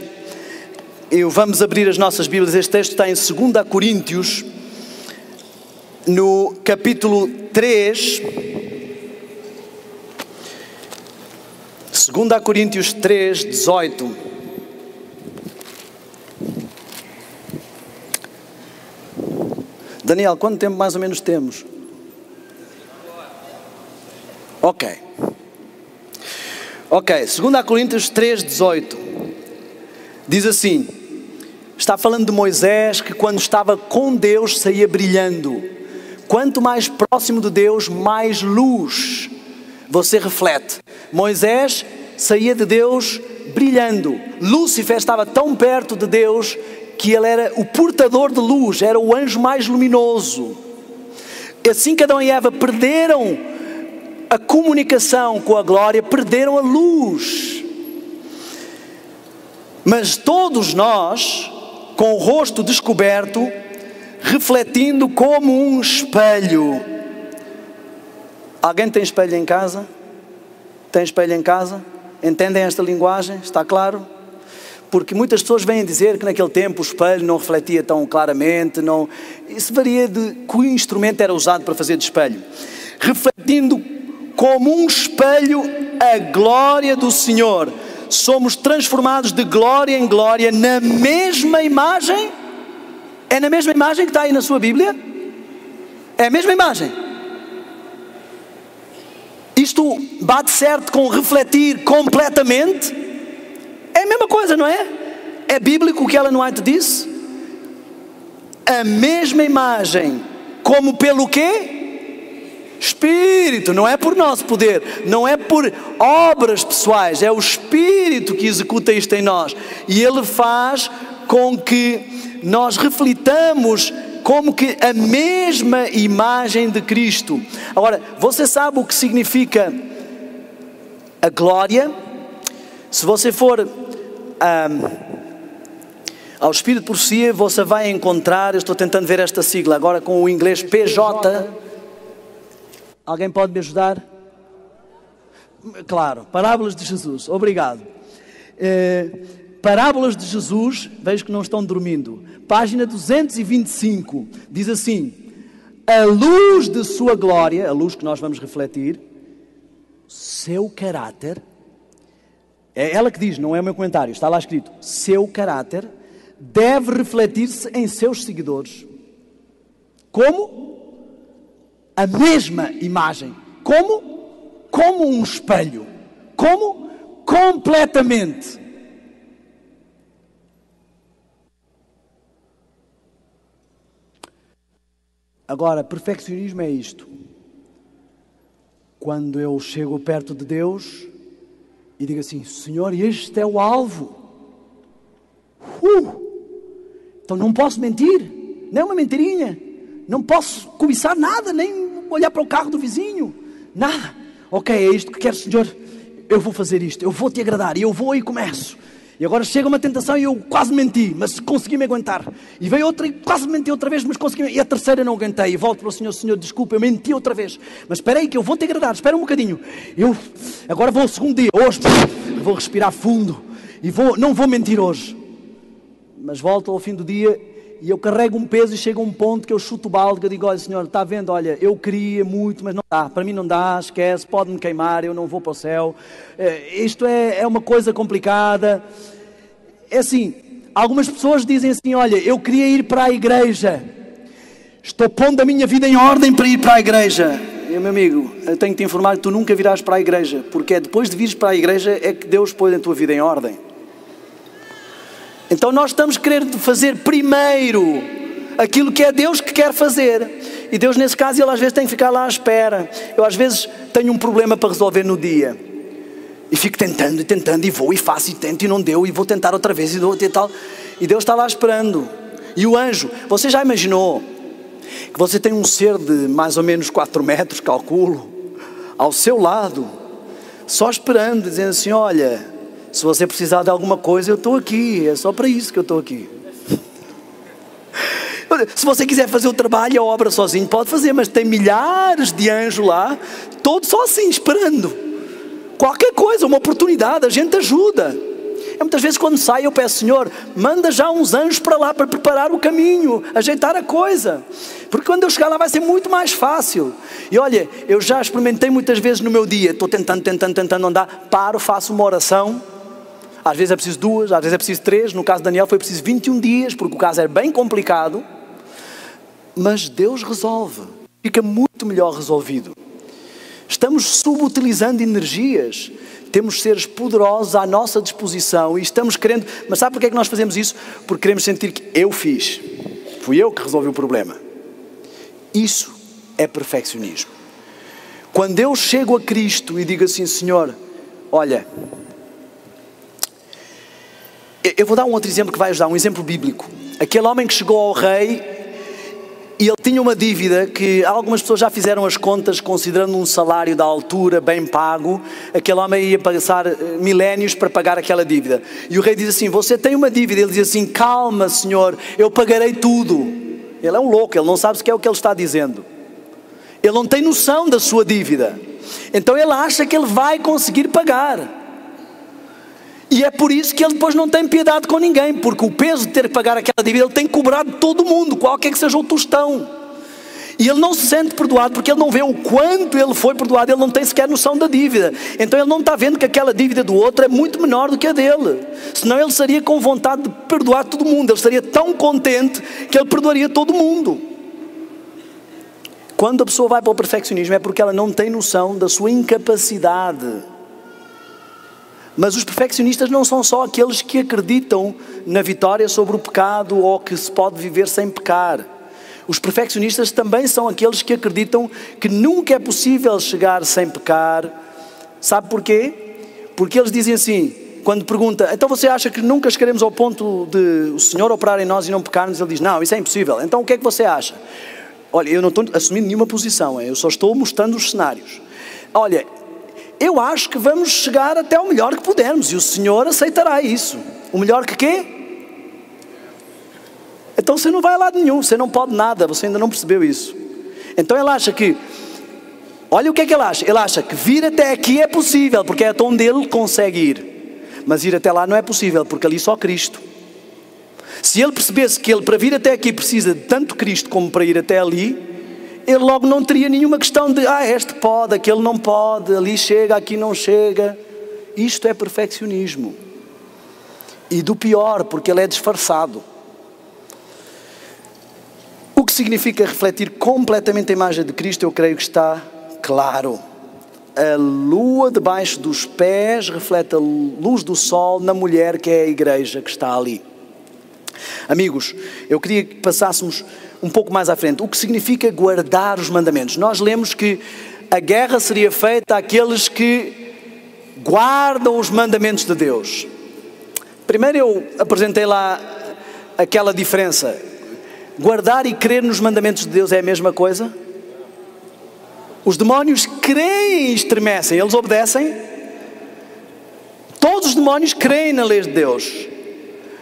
Vamos abrir as nossas Bíblias. Este texto está em 2 Coríntios, no capítulo 3. 2 Coríntios 3, 18. Daniel, quanto tempo mais ou menos temos? Ok, 2 Coríntios 3, 18. Diz assim, está falando de Moisés que quando estava com Deus saía brilhando. Quanto mais próximo de Deus, mais luz você reflete. Moisés saía de Deus brilhando. Lúcifer estava tão perto de Deus que ele era o portador de luz, era o anjo mais luminoso. Assim que Adão e Eva perderam a comunicação com a glória, perderam a luz. Mas todos nós, com o rosto descoberto, refletindo como um espelho. Alguém tem espelho em casa? Tem espelho em casa? Entendem esta linguagem? Está claro? Porque muitas pessoas vêm dizer que naquele tempo o espelho não refletia tão claramente. Isso varia de que instrumento era usado para fazer de espelho. Refletindo como um espelho a glória do Senhor. Somos transformados de glória em glória na mesma imagem. É na mesma imagem que está aí na sua Bíblia? É a mesma imagem. Isto bate certo com refletir completamente? É a mesma coisa, não é? É bíblico o que Ellen White disse? A mesma imagem, como pelo quê? Espírito, não é por nosso poder, não é por obras pessoais, é o Espírito que executa isto em nós. E Ele faz com que nós reflitamos como que a mesma imagem de Cristo. Agora, você sabe o que significa a glória? Se você for ao Espírito de Profecia, você vai encontrar, eu estou tentando ver esta sigla agora com o inglês PJ. Alguém pode me ajudar? Claro, Parábolas de Jesus, obrigado. Parábolas de Jesus, vejo que não estão dormindo. Página 225, diz assim: a luz de sua glória, a luz que nós vamos refletir, seu caráter, é ela que diz, não é o meu comentário, está lá escrito, seu caráter deve refletir-se em seus seguidores. Como? A mesma imagem. Como? Como um espelho. Como? Completamente. Agora, perfeccionismo é isto. Quando eu chego perto de Deus e digo assim, Senhor, este é o alvo. Então não posso mentir, nem uma mentirinha. Não posso cobiçar nada, nem olhar para o carro do vizinho. Nada. Ok, é isto que quero, Senhor. Eu vou fazer isto, eu vou te agradar. E eu vou e começo. E agora chega uma tentação e eu quase menti, mas consegui me aguentar. E veio outra e quase menti outra vez, mas consegui. E a terceira não aguentei. E volto para o Senhor, Senhor, desculpa, eu menti outra vez. Mas espera aí que eu vou te agradar, espera um bocadinho. Eu agora vou ao segundo dia, hoje vou respirar fundo. E não vou mentir hoje. Mas volto ao fim do dia e eu carrego um peso e chego a um ponto que eu chuto o balde, que eu digo, olha Senhor, está vendo, olha, eu queria muito, mas não dá, para mim não dá, esquece, pode-me queimar, eu não vou para o céu, isto é uma coisa complicada. É assim, algumas pessoas dizem assim, olha, eu queria ir para a igreja, estou pondo a minha vida em ordem para ir para a igreja. E, meu amigo, eu tenho que te informar que tu nunca virás para a igreja, porque é depois de vires para a igreja é que Deus põe a tua vida em ordem. Então nós estamos querendo fazer primeiro aquilo que é Deus que quer fazer. E Deus, nesse caso, Ele às vezes tem que ficar lá à espera. Eu às vezes tenho um problema para resolver no dia. E fico tentando e tentando, e vou e faço e tento e não deu, e vou tentar outra vez e dou e tal. E Deus está lá esperando. E o anjo, você já imaginou que você tem um ser de mais ou menos 4 metros, calculo, ao seu lado, só esperando, dizendo assim: olha, se você precisar de alguma coisa, eu estou aqui, é só para isso que eu estou aqui. Se você quiser fazer o trabalho, a obra sozinho, pode fazer, mas tem milhares de anjos lá, todos só assim, esperando. Qualquer coisa, uma oportunidade, a gente ajuda. Muitas vezes quando sai eu peço: Senhor, manda já uns anjos para lá, para preparar o caminho, ajeitar a coisa. Porque quando eu chegar lá vai ser muito mais fácil. E olha, eu já experimentei muitas vezes no meu dia, estou tentando andar, paro, faço uma oração. Às vezes é preciso 2, às vezes é preciso 3, no caso de Daniel foi preciso 21 dias, porque o caso era bem complicado. Mas Deus resolve, fica muito melhor resolvido. Estamos subutilizando energias, temos seres poderosos à nossa disposição e estamos querendo, mas sabe porque é que nós fazemos isso? Porque queremos sentir que eu fiz, fui eu que resolvi o problema. Isso é perfeccionismo. Quando eu chego a Cristo e digo assim: Senhor, olha, eu vou dar um outro exemplo que vai ajudar, um exemplo bíblico. Aquele homem que chegou ao rei e ele tinha uma dívida que algumas pessoas já fizeram as contas, considerando um salário da altura, bem pago, aquele homem ia passar milénios para pagar aquela dívida. E o rei diz assim: você tem uma dívida. Ele diz assim: calma, senhor, eu pagarei tudo. Ele é um louco, ele não sabe o que é o que ele está dizendo. Ele não tem noção da sua dívida. Então ele acha que ele vai conseguir pagar. E é por isso que ele depois não tem piedade com ninguém, porque o peso de ter que pagar aquela dívida, ele tem que cobrar de todo mundo, qualquer que seja o tostão. E ele não se sente perdoado, porque ele não vê o quanto ele foi perdoado, ele não tem sequer noção da dívida. Então ele não está vendo que aquela dívida do outro é muito menor do que a dele. Senão ele estaria com vontade de perdoar todo mundo, ele estaria tão contente que ele perdoaria todo mundo. Quando a pessoa vai para o perfeccionismo é porque ela não tem noção da sua incapacidade. Mas os perfeccionistas não são só aqueles que acreditam na vitória sobre o pecado ou que se pode viver sem pecar. Os perfeccionistas também são aqueles que acreditam que nunca é possível chegar sem pecar. Sabe porquê? Porque eles dizem assim, quando pergunta: então você acha que nunca chegaremos ao ponto de o Senhor operar em nós e não pecarmos? Ele diz: não, isso é impossível. Então o que é que você acha? Olha, eu não estou assumindo nenhuma posição, eu só estou mostrando os cenários. Olha, eu acho que vamos chegar até o melhor que pudermos e o Senhor aceitará isso. O melhor que quê? Então você não vai a lado nenhum, você não pode nada, você ainda não percebeu isso. Então ele acha que, olha o que é que ele acha? Ele acha que vir até aqui é possível, porque é até onde ele consegue ir. Mas ir até lá não é possível, porque ali só Cristo. Se ele percebesse que ele para vir até aqui precisa de tanto Cristo como para ir até ali, ele logo não teria nenhuma questão de: este pode, aquele não pode, ali chega, aqui não chega. Isto é perfeccionismo. E do pior, porque ele é disfarçado. O que significa refletir completamente a imagem de Cristo, eu creio que está claro. A lua debaixo dos pés reflete a luz do sol na mulher que é a igreja que está ali. Amigos, eu queria que passássemos um pouco mais à frente. O que significa guardar os mandamentos? Nós lemos que a guerra seria feita àqueles que guardam os mandamentos de Deus. Primeiro eu apresentei lá aquela diferença. Guardar e crer nos mandamentos de Deus é a mesma coisa? Os demónios creem e estremecem, eles obedecem? Todos os demónios creem na lei de Deus,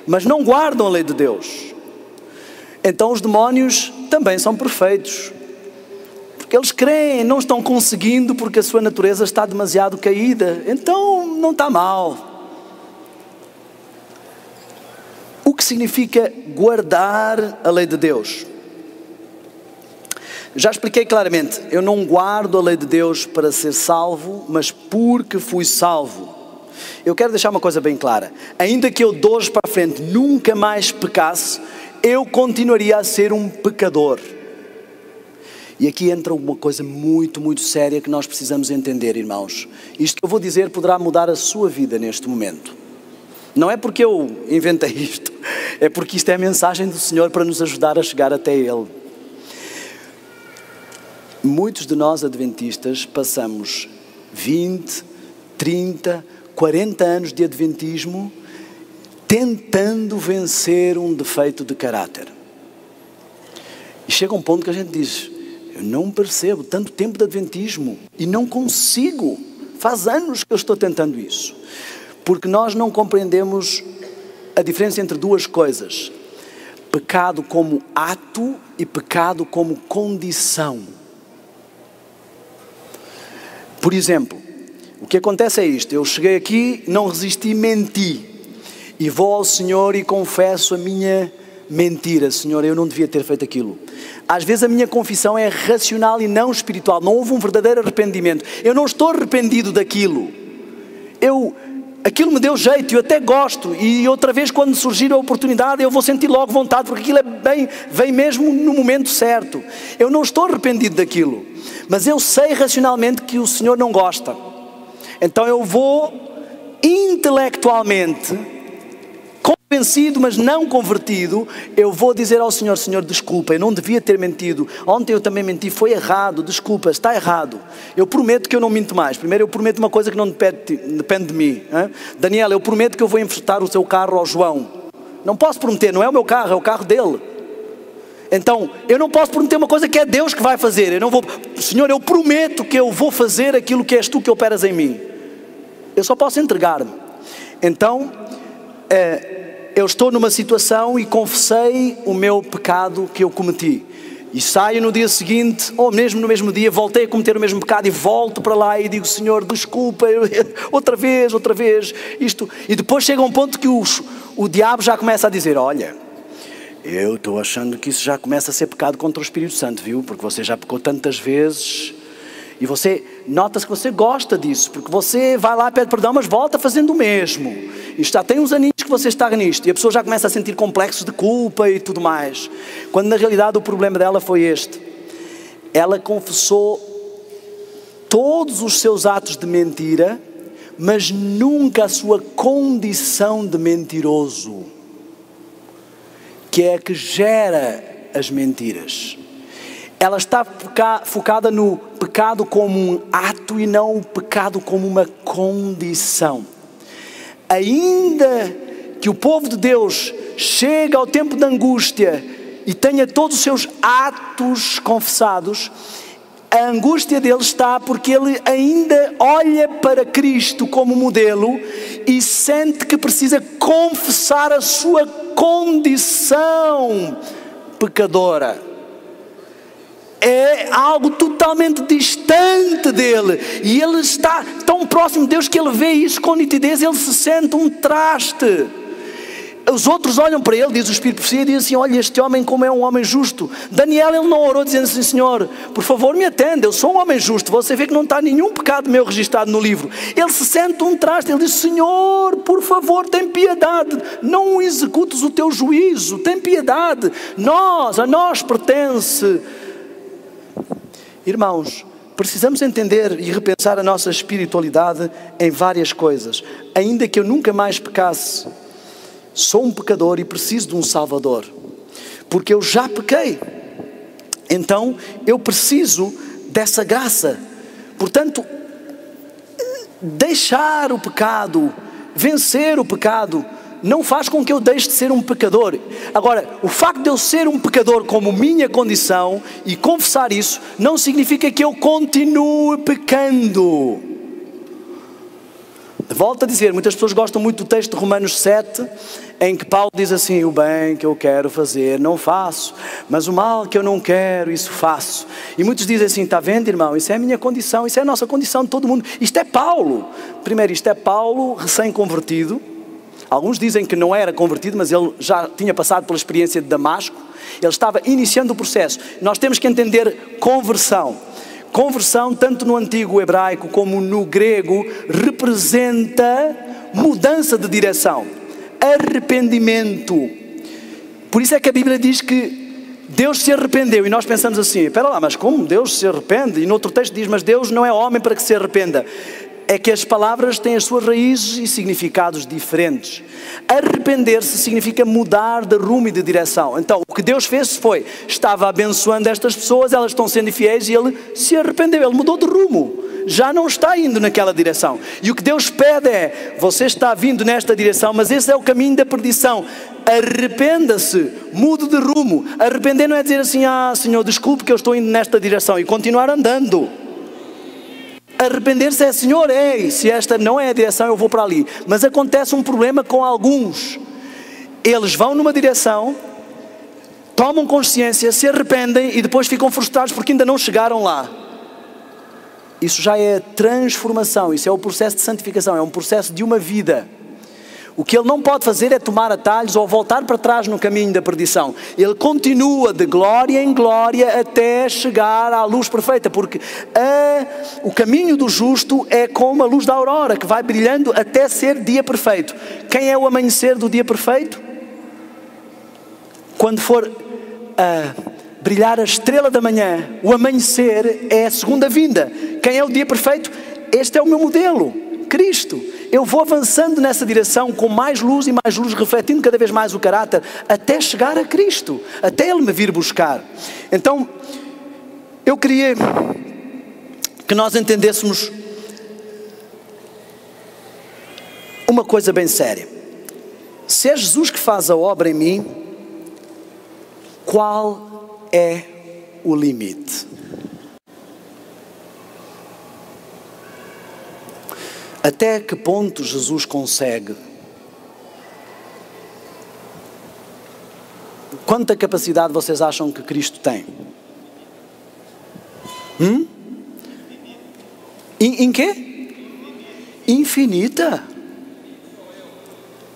mas não guardam a lei de Deus. Então os demónios também são perfeitos, porque eles creem, não estão conseguindo porque a sua natureza está demasiado caída, então não está mal. O que significa guardar a lei de Deus? Já expliquei claramente, eu não guardo a lei de Deus para ser salvo, mas porque fui salvo. Eu quero deixar uma coisa bem clara, ainda que eu de hoje para a frente nunca mais pecasse, eu continuaria a ser um pecador. E aqui entra uma coisa muito, muito séria que nós precisamos entender, irmãos. Isto que eu vou dizer poderá mudar a sua vida neste momento. Não é porque eu inventei isto, É porque isto é a mensagem do Senhor para nos ajudar a chegar até Ele. Muitos de nós adventistas passamos 20, 30, 40 anos de adventismo tentando vencer um defeito de caráter. E chega um ponto que a gente diz, eu não percebo tanto tempo de adventismo e não consigo. Faz anos que eu estou tentando isso. Porque nós não compreendemos a diferença entre duas coisas. Pecado como ato e pecado como condição. Por exemplo, o que acontece é isto. Eu cheguei aqui, não resisti, menti. E vou ao Senhor e confesso a minha mentira. Senhor, eu não devia ter feito aquilo. Às vezes a minha confissão é racional e não espiritual. Não houve um verdadeiro arrependimento. Eu não estou arrependido daquilo. Aquilo me deu jeito, eu até gosto. E outra vez quando surgir a oportunidade eu vou sentir logo vontade. Porque aquilo vem mesmo no momento certo. Eu não estou arrependido daquilo. Mas eu sei racionalmente que o Senhor não gosta. Então eu vou intelectualmente, convencido, mas não convertido, eu vou dizer ao Senhor, Senhor, desculpa, eu não devia ter mentido. Ontem eu também menti, foi errado, desculpa, está errado. Eu prometo que eu não minto mais. Primeiro eu prometo uma coisa que não depende de mim. Hein? Daniel, eu prometo que eu vou emprestar o seu carro ao João. Não posso prometer, não é o meu carro, é o carro dele. Então, eu não posso prometer uma coisa que é Deus que vai fazer. Eu não vou, Senhor, eu prometo que eu vou fazer aquilo que és tu que operas em mim. Eu só posso entregar-me. Então, eu estou numa situação e confessei o meu pecado que eu cometi. E saio no dia seguinte, ou mesmo no mesmo dia, voltei a cometer o mesmo pecado e volto para lá e digo, Senhor, desculpa, outra vez, isto. E depois chega um ponto que o diabo já começa a dizer, olha, eu estou achando que isso já começa a ser pecado contra o Espírito Santo, viu? Porque você já pecou tantas vezes e você nota-se que você gosta disso, porque você vai lá, pede perdão, mas volta fazendo o mesmo. Isto já tem uns aninhos que você está nisto e a pessoa já começa a sentir complexos de culpa e tudo mais. Quando na realidade o problema dela foi este. Ela confessou todos os seus atos de mentira, mas nunca a sua condição de mentiroso, que é a que gera as mentiras. Ela está focada no pecado como um ato e não o pecado como uma condição. Ainda que o povo de Deus chegue ao tempo da angústia e tenha todos os seus atos confessados, a angústia dele está porque ele ainda olha para Cristo como modelo e sente que precisa confessar a sua condição pecadora. É algo totalmente distante dele e ele está tão próximo de Deus que ele vê isso com nitidez, ele se sente um traste. Os outros olham para ele, diz o Espírito de Profecia, e dizem assim, olha este homem como é um homem justo. Daniel, ele não orou dizendo assim, Senhor, por favor me atenda, eu sou um homem justo. Você vê que não está nenhum pecado meu registrado no livro. Ele se sente um traste, ele diz, Senhor, por favor, tem piedade, não executes o teu juízo, tem piedade, a nós pertence. Irmãos, precisamos entender e repensar a nossa espiritualidade em várias coisas. Ainda que eu nunca mais pecasse, sou um pecador e preciso de um Salvador, porque eu já pequei, então eu preciso dessa graça. Portanto, deixar o pecado, vencer o pecado, não faz com que eu deixe de ser um pecador. Agora, o facto de eu ser um pecador como minha condição e confessar isso, não significa que eu continue pecando. Volto a dizer, muitas pessoas gostam muito do texto de Romanos 7, em que Paulo diz assim, o bem que eu quero fazer não faço, mas o mal que eu não quero, isso faço. E muitos dizem assim, está vendo irmão, isso é a minha condição, isso é a nossa condição de todo mundo. Isto é Paulo. Primeiro, isto é Paulo recém-convertido. Alguns dizem que não era convertido, mas ele já tinha passado pela experiência de Damasco. Ele estava iniciando o processo. Nós temos que entender conversão. Conversão, tanto no antigo hebraico como no grego, representa mudança de direção, arrependimento. Por isso é que a Bíblia diz que Deus se arrependeu e nós pensamos assim, espera lá, mas como Deus se arrepende? E no outro texto diz, mas Deus não é homem para que se arrependa. é que as palavras têm as suas raízes e significados diferentes. Arrepender-se significa mudar de rumo e de direção. Então, o que Deus fez foi, estava abençoando estas pessoas, elas estão sendo infiéis e Ele se arrependeu, Ele mudou de rumo. Já não está indo naquela direção. E o que Deus pede é, você está vindo nesta direção, mas esse é o caminho da perdição. Arrependa-se, mude de rumo. Arrepender não é dizer assim, Senhor, desculpe que eu estou indo nesta direção, e continuar andando. Arrepender-se é, Senhor, se esta não é a direção, eu vou para ali. Mas acontece um problema com alguns. Eles vão numa direção, tomam consciência, se arrependem e depois ficam frustrados porque ainda não chegaram lá. Isso já é transformação, isso é o processo de santificação, é um processo de uma vida. O que ele não pode fazer é tomar atalhos ou voltar para trás no caminho da perdição. Ele continua de glória em glória até chegar à luz perfeita, porque o caminho do justo é como a luz da aurora, que vai brilhando até ser dia perfeito. Quem é o amanhecer do dia perfeito? Quando for brilhar a estrela da manhã, o amanhecer é a segunda vinda. Quem é o dia perfeito? Este é o meu modelo, Cristo. Eu vou avançando nessa direção com mais luz e mais luz, refletindo cada vez mais o caráter, até chegar a Cristo, até Ele me vir buscar. Então, eu queria que nós entendêssemos uma coisa bem séria. Se é Jesus que faz a obra em mim, qual é o limite? Até que ponto Jesus consegue? Quanta capacidade vocês acham que Cristo tem? Em quê? Infinita.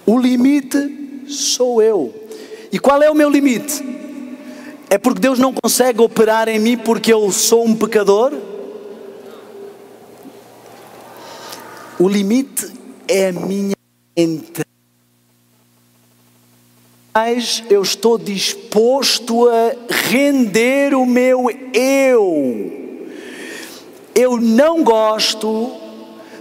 O limite sou eu. E qual é o meu limite? É porque Deus não consegue operar em mim porque eu sou um pecador? O limite é a minha entrega. Mas eu estou disposto a render o meu eu. Eu não gosto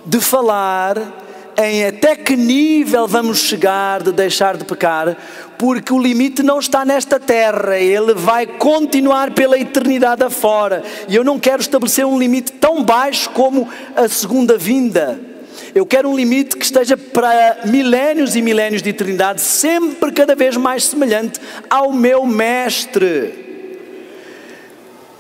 de falar em até que nível vamos chegar de deixar de pecar, porque o limite não está nesta terra, ele vai continuar pela eternidade afora. E eu não quero estabelecer um limite tão baixo como a segunda vinda. Eu quero um limite que esteja para milénios e milénios de eternidade, sempre cada vez mais semelhante ao meu mestre.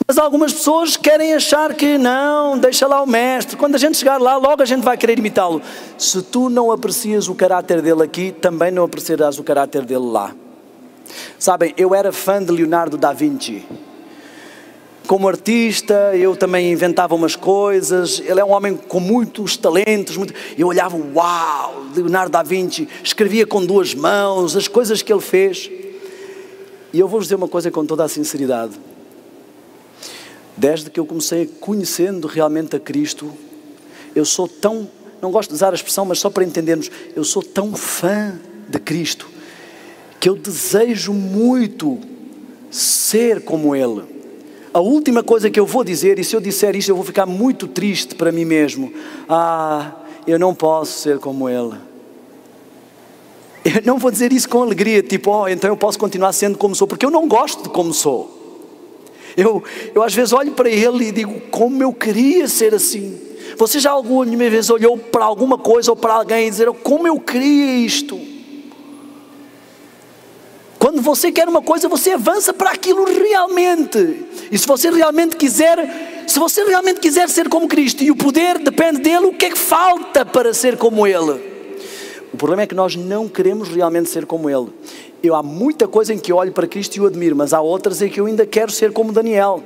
Mas algumas pessoas querem achar que não, deixa lá o mestre. Quando a gente chegar lá, logo a gente vai querer imitá-lo. Se tu não aprecias o caráter dele aqui, também não apreciarás o caráter dele lá. Sabem, eu era fã de Leonardo da Vinci. Como artista, eu também inventava umas coisas. Ele é um homem com muitos talentos. Eu olhava, uau, Leonardo da Vinci, escrevia com 2 mãos, as coisas que ele fez. E eu vou-vos dizer uma coisa com toda a sinceridade. Desde que eu comecei conhecendo realmente a Cristo, eu sou tão, não gosto de usar a expressão, mas só para entendermos, eu sou tão fã de Cristo, que eu desejo muito ser como Ele. A última coisa que eu vou dizer, e se eu disser isto eu vou ficar muito triste para mim mesmo. Eu não posso ser como Ele. Eu não vou dizer isso com alegria, tipo, então eu posso continuar sendo como sou, porque eu não gosto de como sou. Eu às vezes olho para Ele e digo, como eu queria ser assim. Você já alguma vez olhou para alguma coisa ou para alguém e dizer, como eu queria isto? Quando você quer uma coisa, você avança para aquilo realmente. E se você realmente quiser ser como Cristo, e o poder depende dele, o que é que falta para ser como Ele? O problema é que nós não queremos realmente ser como Ele. Há muita coisa em que eu olho para Cristo e o admiro, mas há outras em que eu ainda quero ser como Daniel.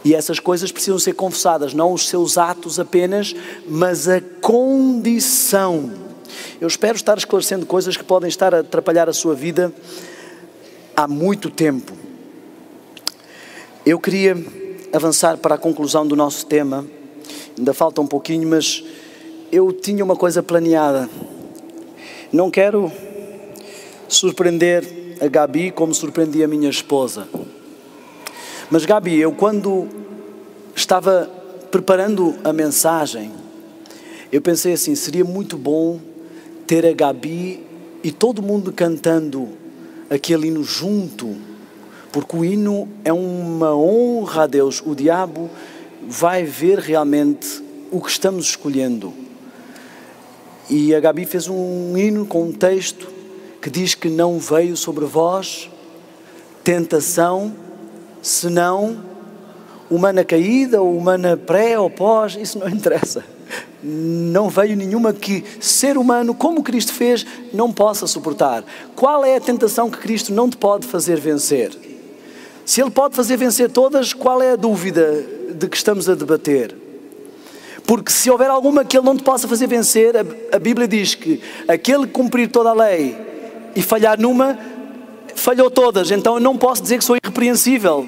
E essas coisas precisam ser confessadas, não os seus atos apenas, mas a condição. Eu espero estar esclarecendo coisas que podem estar a atrapalhar a sua vida há muito tempo. Eu queria avançar para a conclusão do nosso tema. Ainda falta um pouquinho, mas eu tinha uma coisa planeada. Não quero surpreender a Gabi como surpreendi a minha esposa. Mas Gabi, eu quando estava preparando a mensagem, eu pensei assim, seria muito bom ter a Gabi e todo mundo cantando aquele hino junto, porque o hino é uma honra a Deus. O diabo vai ver realmente o que estamos escolhendo. E a Gabi fez um hino com um texto que diz que não veio sobre vós tentação, senão humana caída, ou humana pré ou pós, isso não interessa. Não veio nenhuma que ser humano, como Cristo fez, não possa suportar. Qual é a tentação que Cristo não te pode fazer vencer? Se Ele pode fazer vencer todas, qual é a dúvida de que estamos a debater? Porque se houver alguma que Ele não te possa fazer vencer, a Bíblia diz que aquele que cumprir toda a lei e falhar numa, falhou todas. Então eu não posso dizer que sou irrepreensível.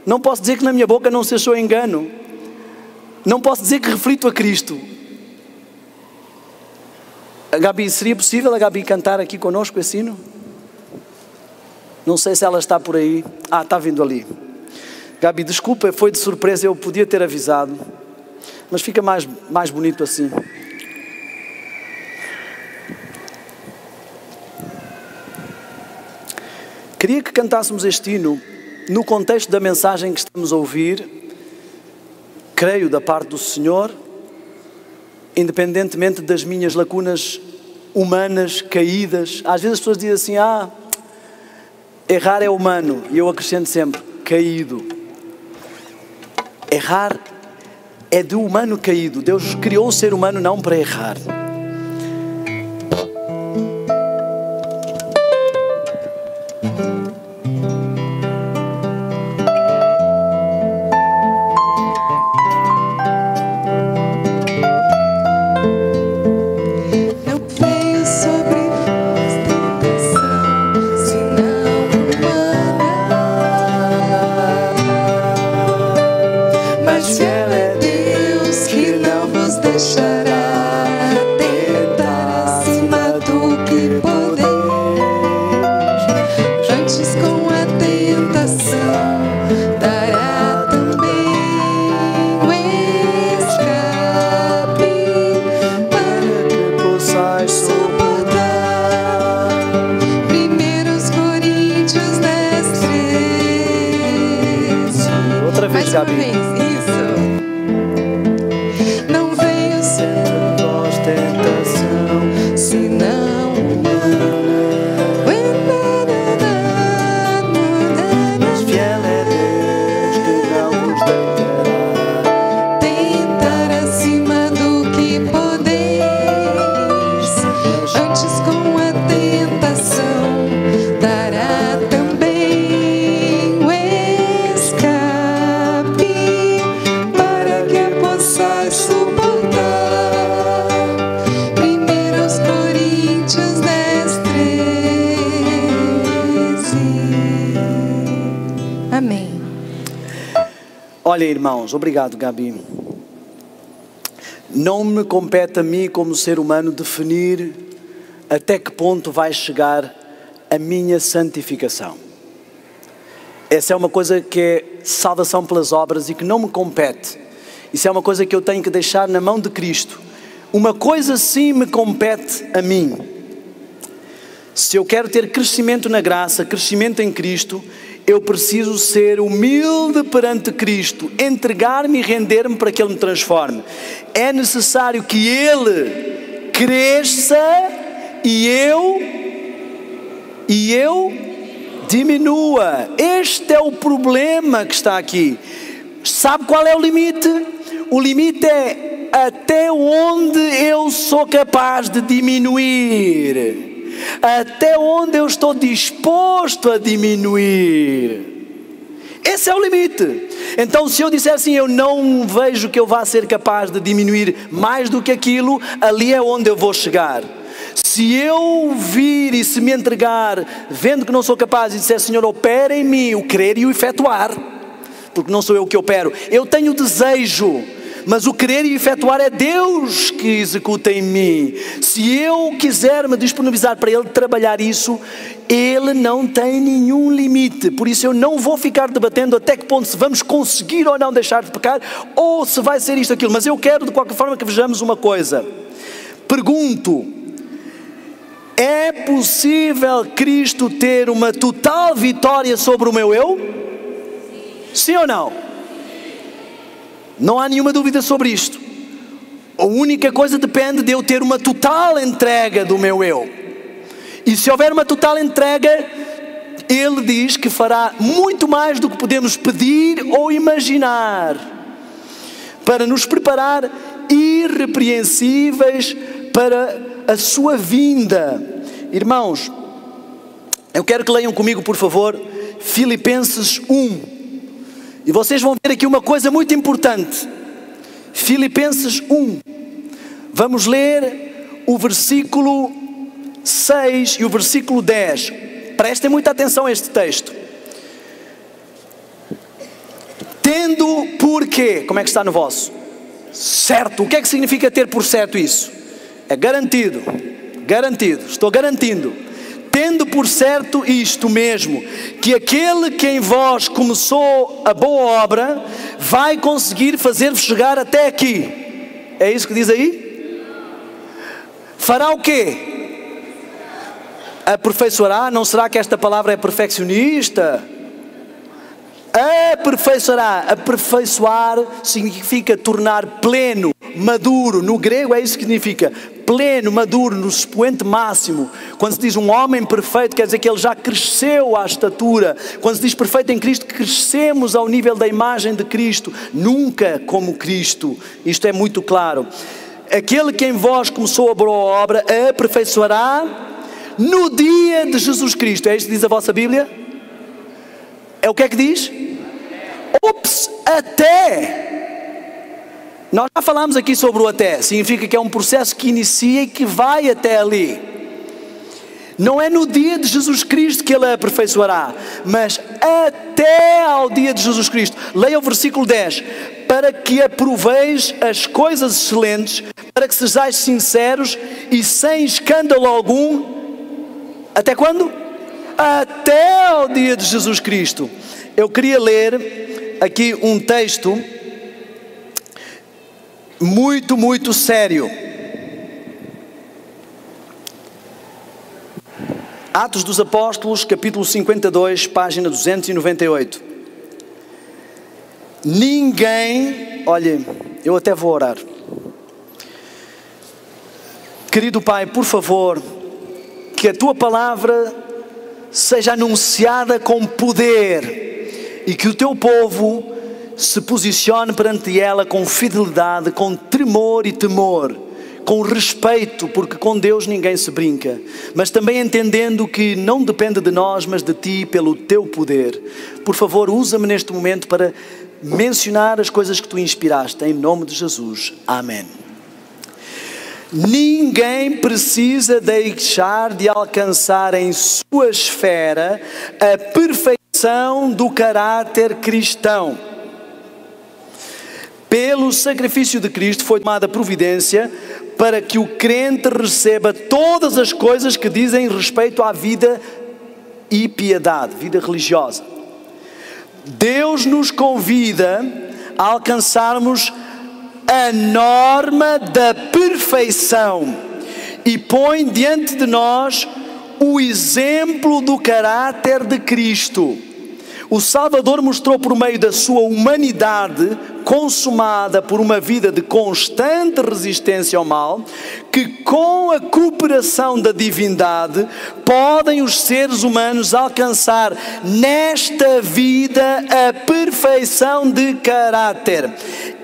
Não posso dizer que na minha boca não se achou engano. Não posso dizer que reflito a Cristo. A Gabi, seria possível a Gabi cantar aqui connosco esse hino? Não sei se ela está por aí. Ah, está vindo ali. Gabi, desculpa, foi de surpresa, eu podia ter avisado. Mas fica mais bonito assim. Queria que cantássemos este hino no contexto da mensagem que estamos a ouvir, creio da parte do Senhor, independentemente das minhas lacunas humanas, caídas. Às vezes as pessoas dizem assim, errar é humano, e eu acrescento sempre, caído. Errar é do humano caído. Deus criou o ser humano não para errar. Olha, irmãos, obrigado, Gabi. Não me compete a mim, como ser humano, definir até que ponto vai chegar a minha santificação. Essa é uma coisa que é salvação pelas obras e que não me compete. Isso é uma coisa que eu tenho que deixar na mão de Cristo. Uma coisa sim me compete a mim. Se eu quero ter crescimento na graça, crescimento em Cristo, eu preciso ser humilde perante Cristo, entregar-me e render-me para que Ele me transforme. É necessário que Ele cresça e eu diminua. Este é o problema que está aqui. Sabe qual é o limite? O limite é até onde eu sou capaz de diminuir. Até onde eu estou disposto a diminuir. Esse é o limite. Então, se eu disser assim, eu não vejo que eu vá ser capaz de diminuir mais do que aquilo, ali é onde eu vou chegar. Se eu vir e se me entregar, vendo que não sou capaz, e disser, Senhor, opera em mim o querer e o efetuar, porque não sou eu que opero. Eu tenho desejo, mas o querer e efetuar é Deus que executa em mim. Se eu quiser me disponibilizar para Ele trabalhar isso, Ele não tem nenhum limite. Por isso eu não vou ficar debatendo até que ponto se vamos conseguir ou não deixar de pecar, ou se vai ser isto ou aquilo. Mas eu quero de qualquer forma que vejamos uma coisa. Pergunto: é possível Cristo ter uma total vitória sobre o meu eu? Sim ou não? Não há nenhuma dúvida sobre isto. A única coisa depende de eu ter uma total entrega do meu eu. E se houver uma total entrega, Ele diz que fará muito mais do que podemos pedir ou imaginar, para nos preparar irrepreensíveis para a sua vinda. Irmãos, eu quero que leiam comigo, por favor, Filipenses 1. E vocês vão ver aqui uma coisa muito importante. Filipenses 1. Vamos ler o versículo 6 e o versículo 10. Prestem muita atenção a este texto. Tendo por quê? Como é que está no vosso? Certo. O que é que significa ter por certo isso? É garantido. Garantido. Estou garantindo. Tendo por certo isto mesmo, que aquele que em vós começou a boa obra, vai conseguir fazer-vos chegar até aqui. É isso que diz aí? Fará o quê? Aperfeiçoará? Não será que esta palavra é perfeccionista? Aperfeiçoará. Aperfeiçoar significa tornar pleno, maduro. No grego é isso que significa. Pleno, maduro, no expoente máximo. Quando se diz um homem perfeito, quer dizer que ele já cresceu à estatura. Quando se diz perfeito em Cristo, crescemos ao nível da imagem de Cristo. Nunca como Cristo. Isto é muito claro. Aquele que em vós começou a boa obra, a aperfeiçoará no dia de Jesus Cristo. É isto que diz a vossa Bíblia? É o que é que diz? Ops, até. Nós já falámos aqui sobre o até. Significa que é um processo que inicia e que vai até ali. Não é no dia de Jesus Cristo que Ele a aperfeiçoará, mas até ao dia de Jesus Cristo. Leia o versículo 10. Para que aproveis as coisas excelentes, para que sejais sinceros e sem escândalo algum. Até quando? Até ao dia de Jesus Cristo. Eu queria ler aqui um texto muito sério. Atos dos Apóstolos, capítulo 52, página 298. Ninguém, olhem, eu até vou orar. Querido Pai, por favor, que a Tua palavra seja anunciada com poder e que o Teu povo se posicione perante ela com fidelidade, com tremor e temor, com respeito, porque com Deus ninguém se brinca, mas também entendendo que não depende de nós, mas de Ti, pelo Teu poder. Por favor, usa-me neste momento para mencionar as coisas que Tu inspiraste, em nome de Jesus. Amém. Ninguém precisa deixar de alcançar em sua esfera a perfeição do caráter cristão. Pelo sacrifício de Cristo foi tomada providência para que o crente receba todas as coisas que dizem respeito à vida e piedade, vida religiosa. Deus nos convida a alcançarmos a norma da perfeição e põe diante de nós o exemplo do caráter de Cristo. O Salvador mostrou por meio da sua humanidade, consumada por uma vida de constante resistência ao mal, que com a cooperação da divindade podem os seres humanos alcançar nesta vida a perfeição de caráter.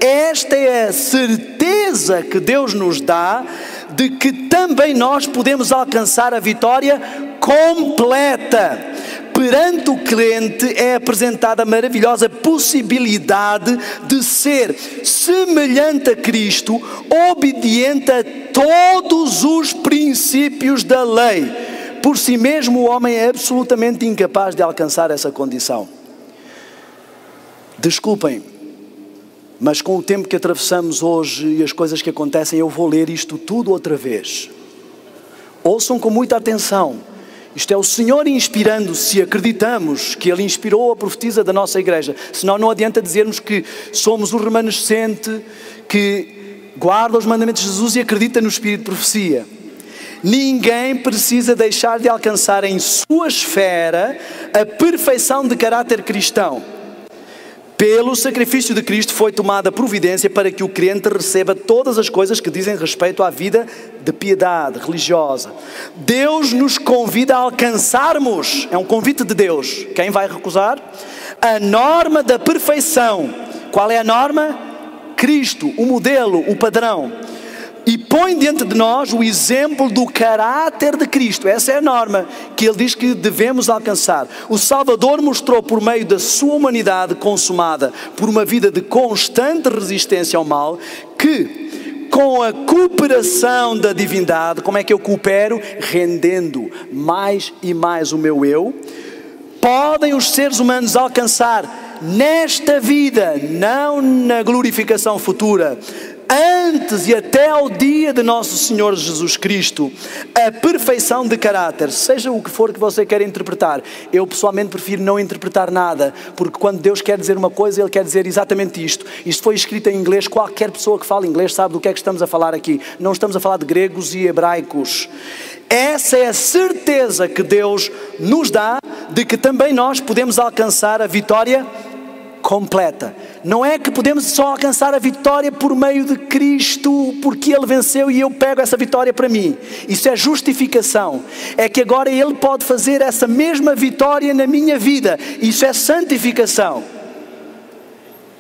Esta é a certeza que Deus nos dá de que também nós podemos alcançar a vitória completa. Perante o crente é apresentada a maravilhosa possibilidade de ser semelhante a Cristo, obediente a todos os princípios da lei. Por si mesmo, o homem é absolutamente incapaz de alcançar essa condição. Desculpem, Mas com o tempo que atravessamos hoje e as coisas que acontecem, eu vou ler isto tudo outra vez. Ouçam com muita atenção. Isto é o Senhor inspirando, se acreditamos que Ele inspirou a profetisa da nossa igreja. Senão não adianta dizermos que somos o remanescente que guarda os mandamentos de Jesus e acredita no Espírito de profecia. Ninguém precisa deixar de alcançar em sua esfera a perfeição de caráter cristão. Pelo sacrifício de Cristo foi tomada providência para que o crente receba todas as coisas que dizem respeito à vida de piedade religiosa. Deus nos convida a alcançarmos, é um convite de Deus, quem vai recusar? A norma da perfeição. Qual é a norma? Cristo, o modelo, o padrão. E põe diante de nós o exemplo do caráter de Cristo. Essa é a norma que Ele diz que devemos alcançar. O Salvador mostrou por meio da sua humanidade consumada por uma vida de constante resistência ao mal, que com a cooperação da divindade, como é que eu coopero? Rendendo mais e mais o meu eu, podem os seres humanos alcançar nesta vida, não na glorificação futura, antes e até ao dia de nosso Senhor Jesus Cristo, a perfeição de caráter, seja o que for que você quer interpretar. Eu pessoalmente prefiro não interpretar nada, porque quando Deus quer dizer uma coisa, Ele quer dizer exatamente isto. Isto foi escrito em inglês, qualquer pessoa que fala inglês sabe do que é que estamos a falar aqui. Não estamos a falar de gregos e hebraicos. Essa é a certeza que Deus nos dá de que também nós podemos alcançar a vitória completa. Não é que podemos só alcançar a vitória por meio de Cristo, porque Ele venceu e eu pego essa vitória para mim. Isso é justificação. É que agora Ele pode fazer essa mesma vitória na minha vida. Isso é santificação.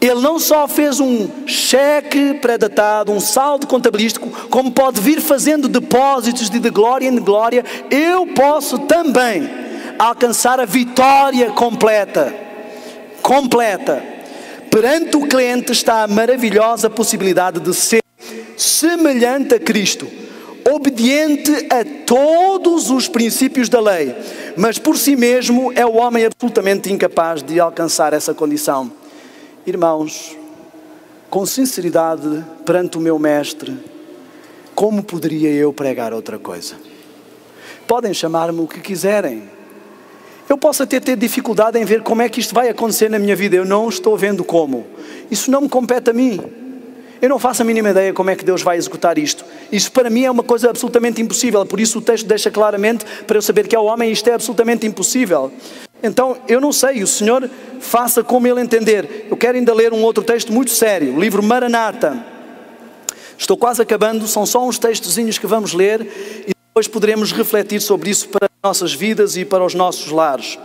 Ele não só fez um cheque pré-datado, um saldo contabilístico, como pode vir fazendo depósitos de glória em glória. Eu posso também alcançar a vitória completa. Perante o cliente está a maravilhosa possibilidade de ser semelhante a Cristo, obediente a todos os princípios da lei, mas por si mesmo é o homem absolutamente incapaz de alcançar essa condição. Irmãos, com sinceridade perante o meu mestre, como poderia eu pregar outra coisa? Podem chamar-me o que quiserem. Eu posso até ter dificuldade em ver como é que isto vai acontecer na minha vida. Eu não estou vendo como. Isso não me compete a mim. Eu não faço a mínima ideia como é que Deus vai executar isto. Isso para mim é uma coisa absolutamente impossível. Por isso o texto deixa claramente para eu saber que ao homem isto é absolutamente impossível. Então eu não sei, o Senhor faça como Ele entender. Eu quero ainda ler um outro texto muito sério. O livro Maranata. Estou quase acabando, são só uns textozinhos que vamos ler e depois poderemos refletir sobre isso para as nossas vidas e para os nossos lares.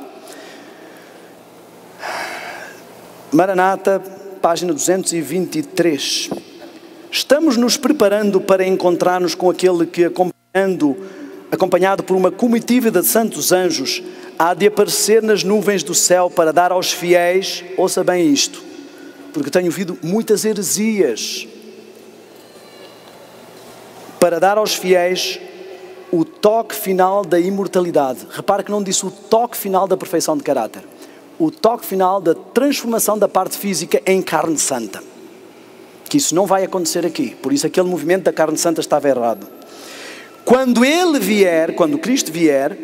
Maranata, página 223. Estamos nos preparando para encontrar-nos com aquele que, acompanhado por uma comitiva de santos anjos, há de aparecer nas nuvens do céu para dar aos fiéis, ouça bem isto, porque tenho ouvido muitas heresias, para dar aos fiéis o toque final da imortalidade. Repare que não disse o toque final da perfeição de caráter. O toque final da transformação da parte física em carne santa. Que isso não vai acontecer aqui. Por isso aquele movimento da carne santa estava errado. Quando Ele vier, quando Cristo vier,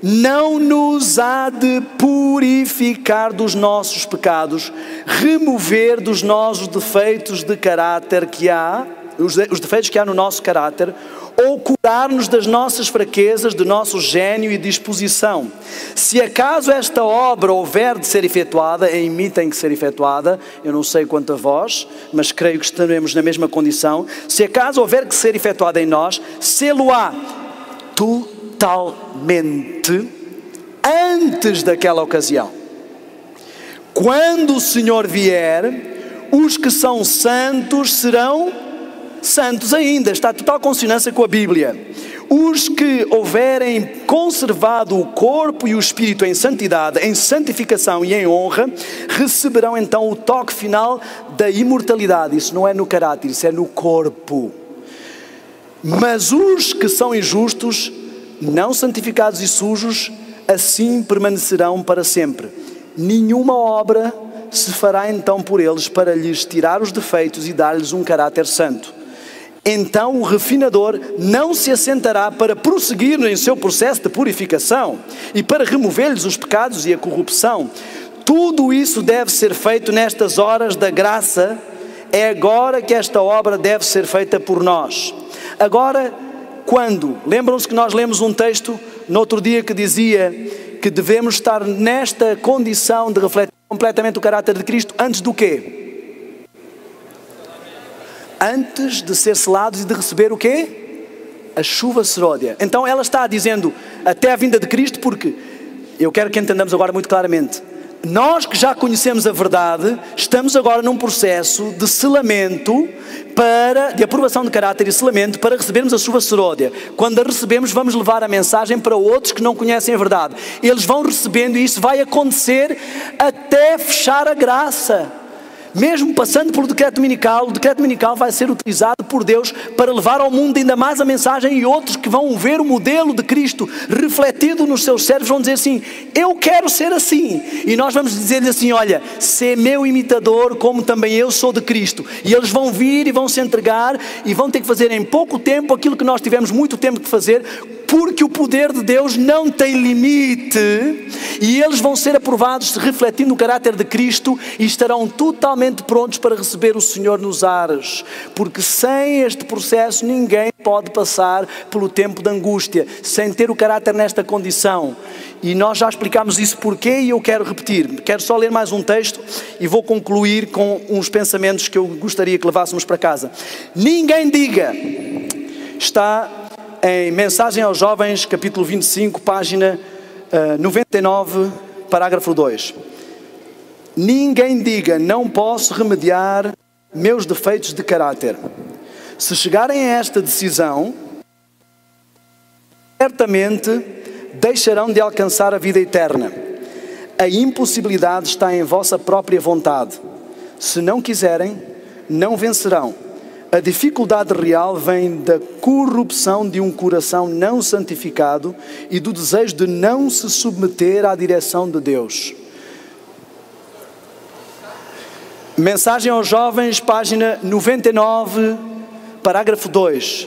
não nos há de purificar dos nossos pecados, remover dos nossos defeitos de caráter que há, os defeitos que há no nosso caráter, ou curar-nos das nossas fraquezas, do nosso gênio e disposição. Se acaso esta obra houver de ser efetuada, em mim tem que ser efetuada, eu não sei quanto a vós, mas creio que estaremos na mesma condição. Se acaso houver que ser efetuada em nós, sê-lo-á totalmente antes daquela ocasião. Quando o Senhor vier, os que são santos serão santos ainda. Está em total consonância com a Bíblia. Os que houverem conservado o corpo e o espírito em santidade, em santificação e em honra, receberão então o toque final da imortalidade. Isso não é no caráter, isso é no corpo. Mas os que são injustos, não santificados e sujos, assim permanecerão para sempre. Nenhuma obra se fará então por eles para lhes tirar os defeitos e dar-lhes um caráter santo. Então o refinador não se assentará para prosseguir em seu processo de purificação e para remover-lhes os pecados e a corrupção. Tudo isso deve ser feito nestas horas da graça. É agora que esta obra deve ser feita por nós. Agora, quando? Lembram-se que nós lemos um texto no outro dia que dizia que devemos estar nesta condição de refletir completamente o caráter de Cristo antes do quê? Antes de ser selados e de receber o quê? A chuva seródia. Então ela está dizendo até a vinda de Cristo, porque eu quero que entendamos agora muito claramente. Nós que já conhecemos a verdade, estamos agora num processo de selamento, de aprovação de caráter e selamento para recebermos a chuva seródia. Quando a recebemos, vamos levar a mensagem para outros que não conhecem a verdade. Eles vão recebendo e isso vai acontecer até fechar a graça. Mesmo passando pelo decreto dominical, o decreto dominical vai ser utilizado por Deus para levar ao mundo ainda mais a mensagem, e outros que vão ver o modelo de Cristo refletido nos seus cérebros vão dizer assim: eu quero ser assim. E nós vamos dizer-lhe assim: olha, sê meu imitador como também eu sou de Cristo. E eles vão vir e vão se entregar e vão ter que fazer em pouco tempo aquilo que nós tivemos muito tempo de fazer, porque o poder de Deus não tem limite, e eles vão ser aprovados refletindo o caráter de Cristo e estarão totalmente prontos para receber o Senhor nos ares, porque sem este processo ninguém pode passar pelo tempo de angústia, sem ter o caráter nesta condição. E nós já explicámos isso porquê, e eu quero repetir. Quero só ler mais um texto e vou concluir com uns pensamentos que eu gostaria que levássemos para casa. Ninguém diga, está em Mensagem aos Jovens, capítulo 25, página 99, parágrafo 2. Ninguém diga, não posso remediar meus defeitos de caráter. Se chegarem a esta decisão, certamente deixarão de alcançar a vida eterna. A impossibilidade está em vossa própria vontade. Se não quiserem, não vencerão. A dificuldade real vem da corrupção de um coração não santificado e do desejo de não se submeter à direção de Deus. Mensagem aos Jovens, página 99, parágrafo 2.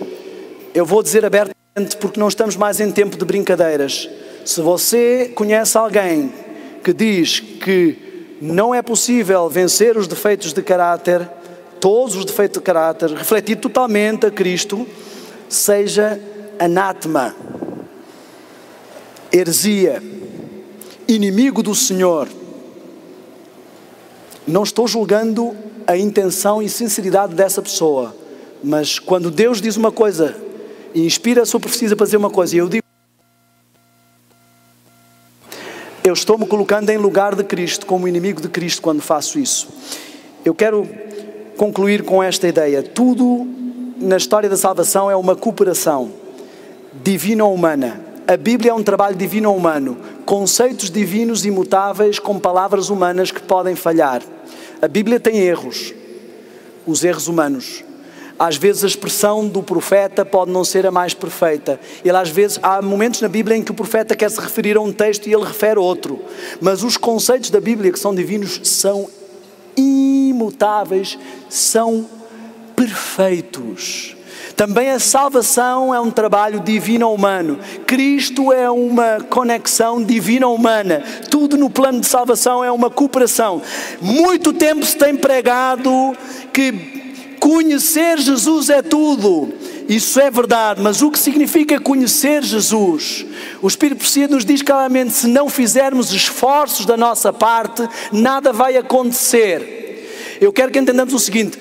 Eu vou dizer abertamente porque não estamos mais em tempo de brincadeiras. Se você conhece alguém que diz que não é possível vencer os defeitos de caráter, todos os defeitos de caráter, refletir totalmente a Cristo, seja anátema, heresia, inimigo do Senhor. Não estou julgando a intenção e sinceridade dessa pessoa, mas quando Deus diz uma coisa e inspira a sua profecia para dizer uma coisa, e eu digo, eu estou-me colocando em lugar de Cristo, como inimigo de Cristo quando faço isso. Eu quero concluir com esta ideia. Tudo na história da salvação é uma cooperação divino-humana. A Bíblia é um trabalho divino-humano, conceitos divinos imutáveis com palavras humanas que podem falhar. A Bíblia tem erros, os erros humanos. Às vezes a expressão do profeta pode não ser a mais perfeita. Às vezes há momentos na Bíblia em que o profeta quer se referir a um texto e ele refere outro. Mas os conceitos da Bíblia que são divinos são imutáveis, são perfeitos. Também a salvação é um trabalho divino-humano. Cristo é uma conexão divina-humana. Tudo no plano de salvação é uma cooperação. Muito tempo se tem pregado que conhecer Jesus é tudo. Isso é verdade, mas o que significa conhecer Jesus? O Espírito Santo nos diz claramente, se não fizermos esforços da nossa parte, nada vai acontecer. Eu quero que entendamos o seguinte: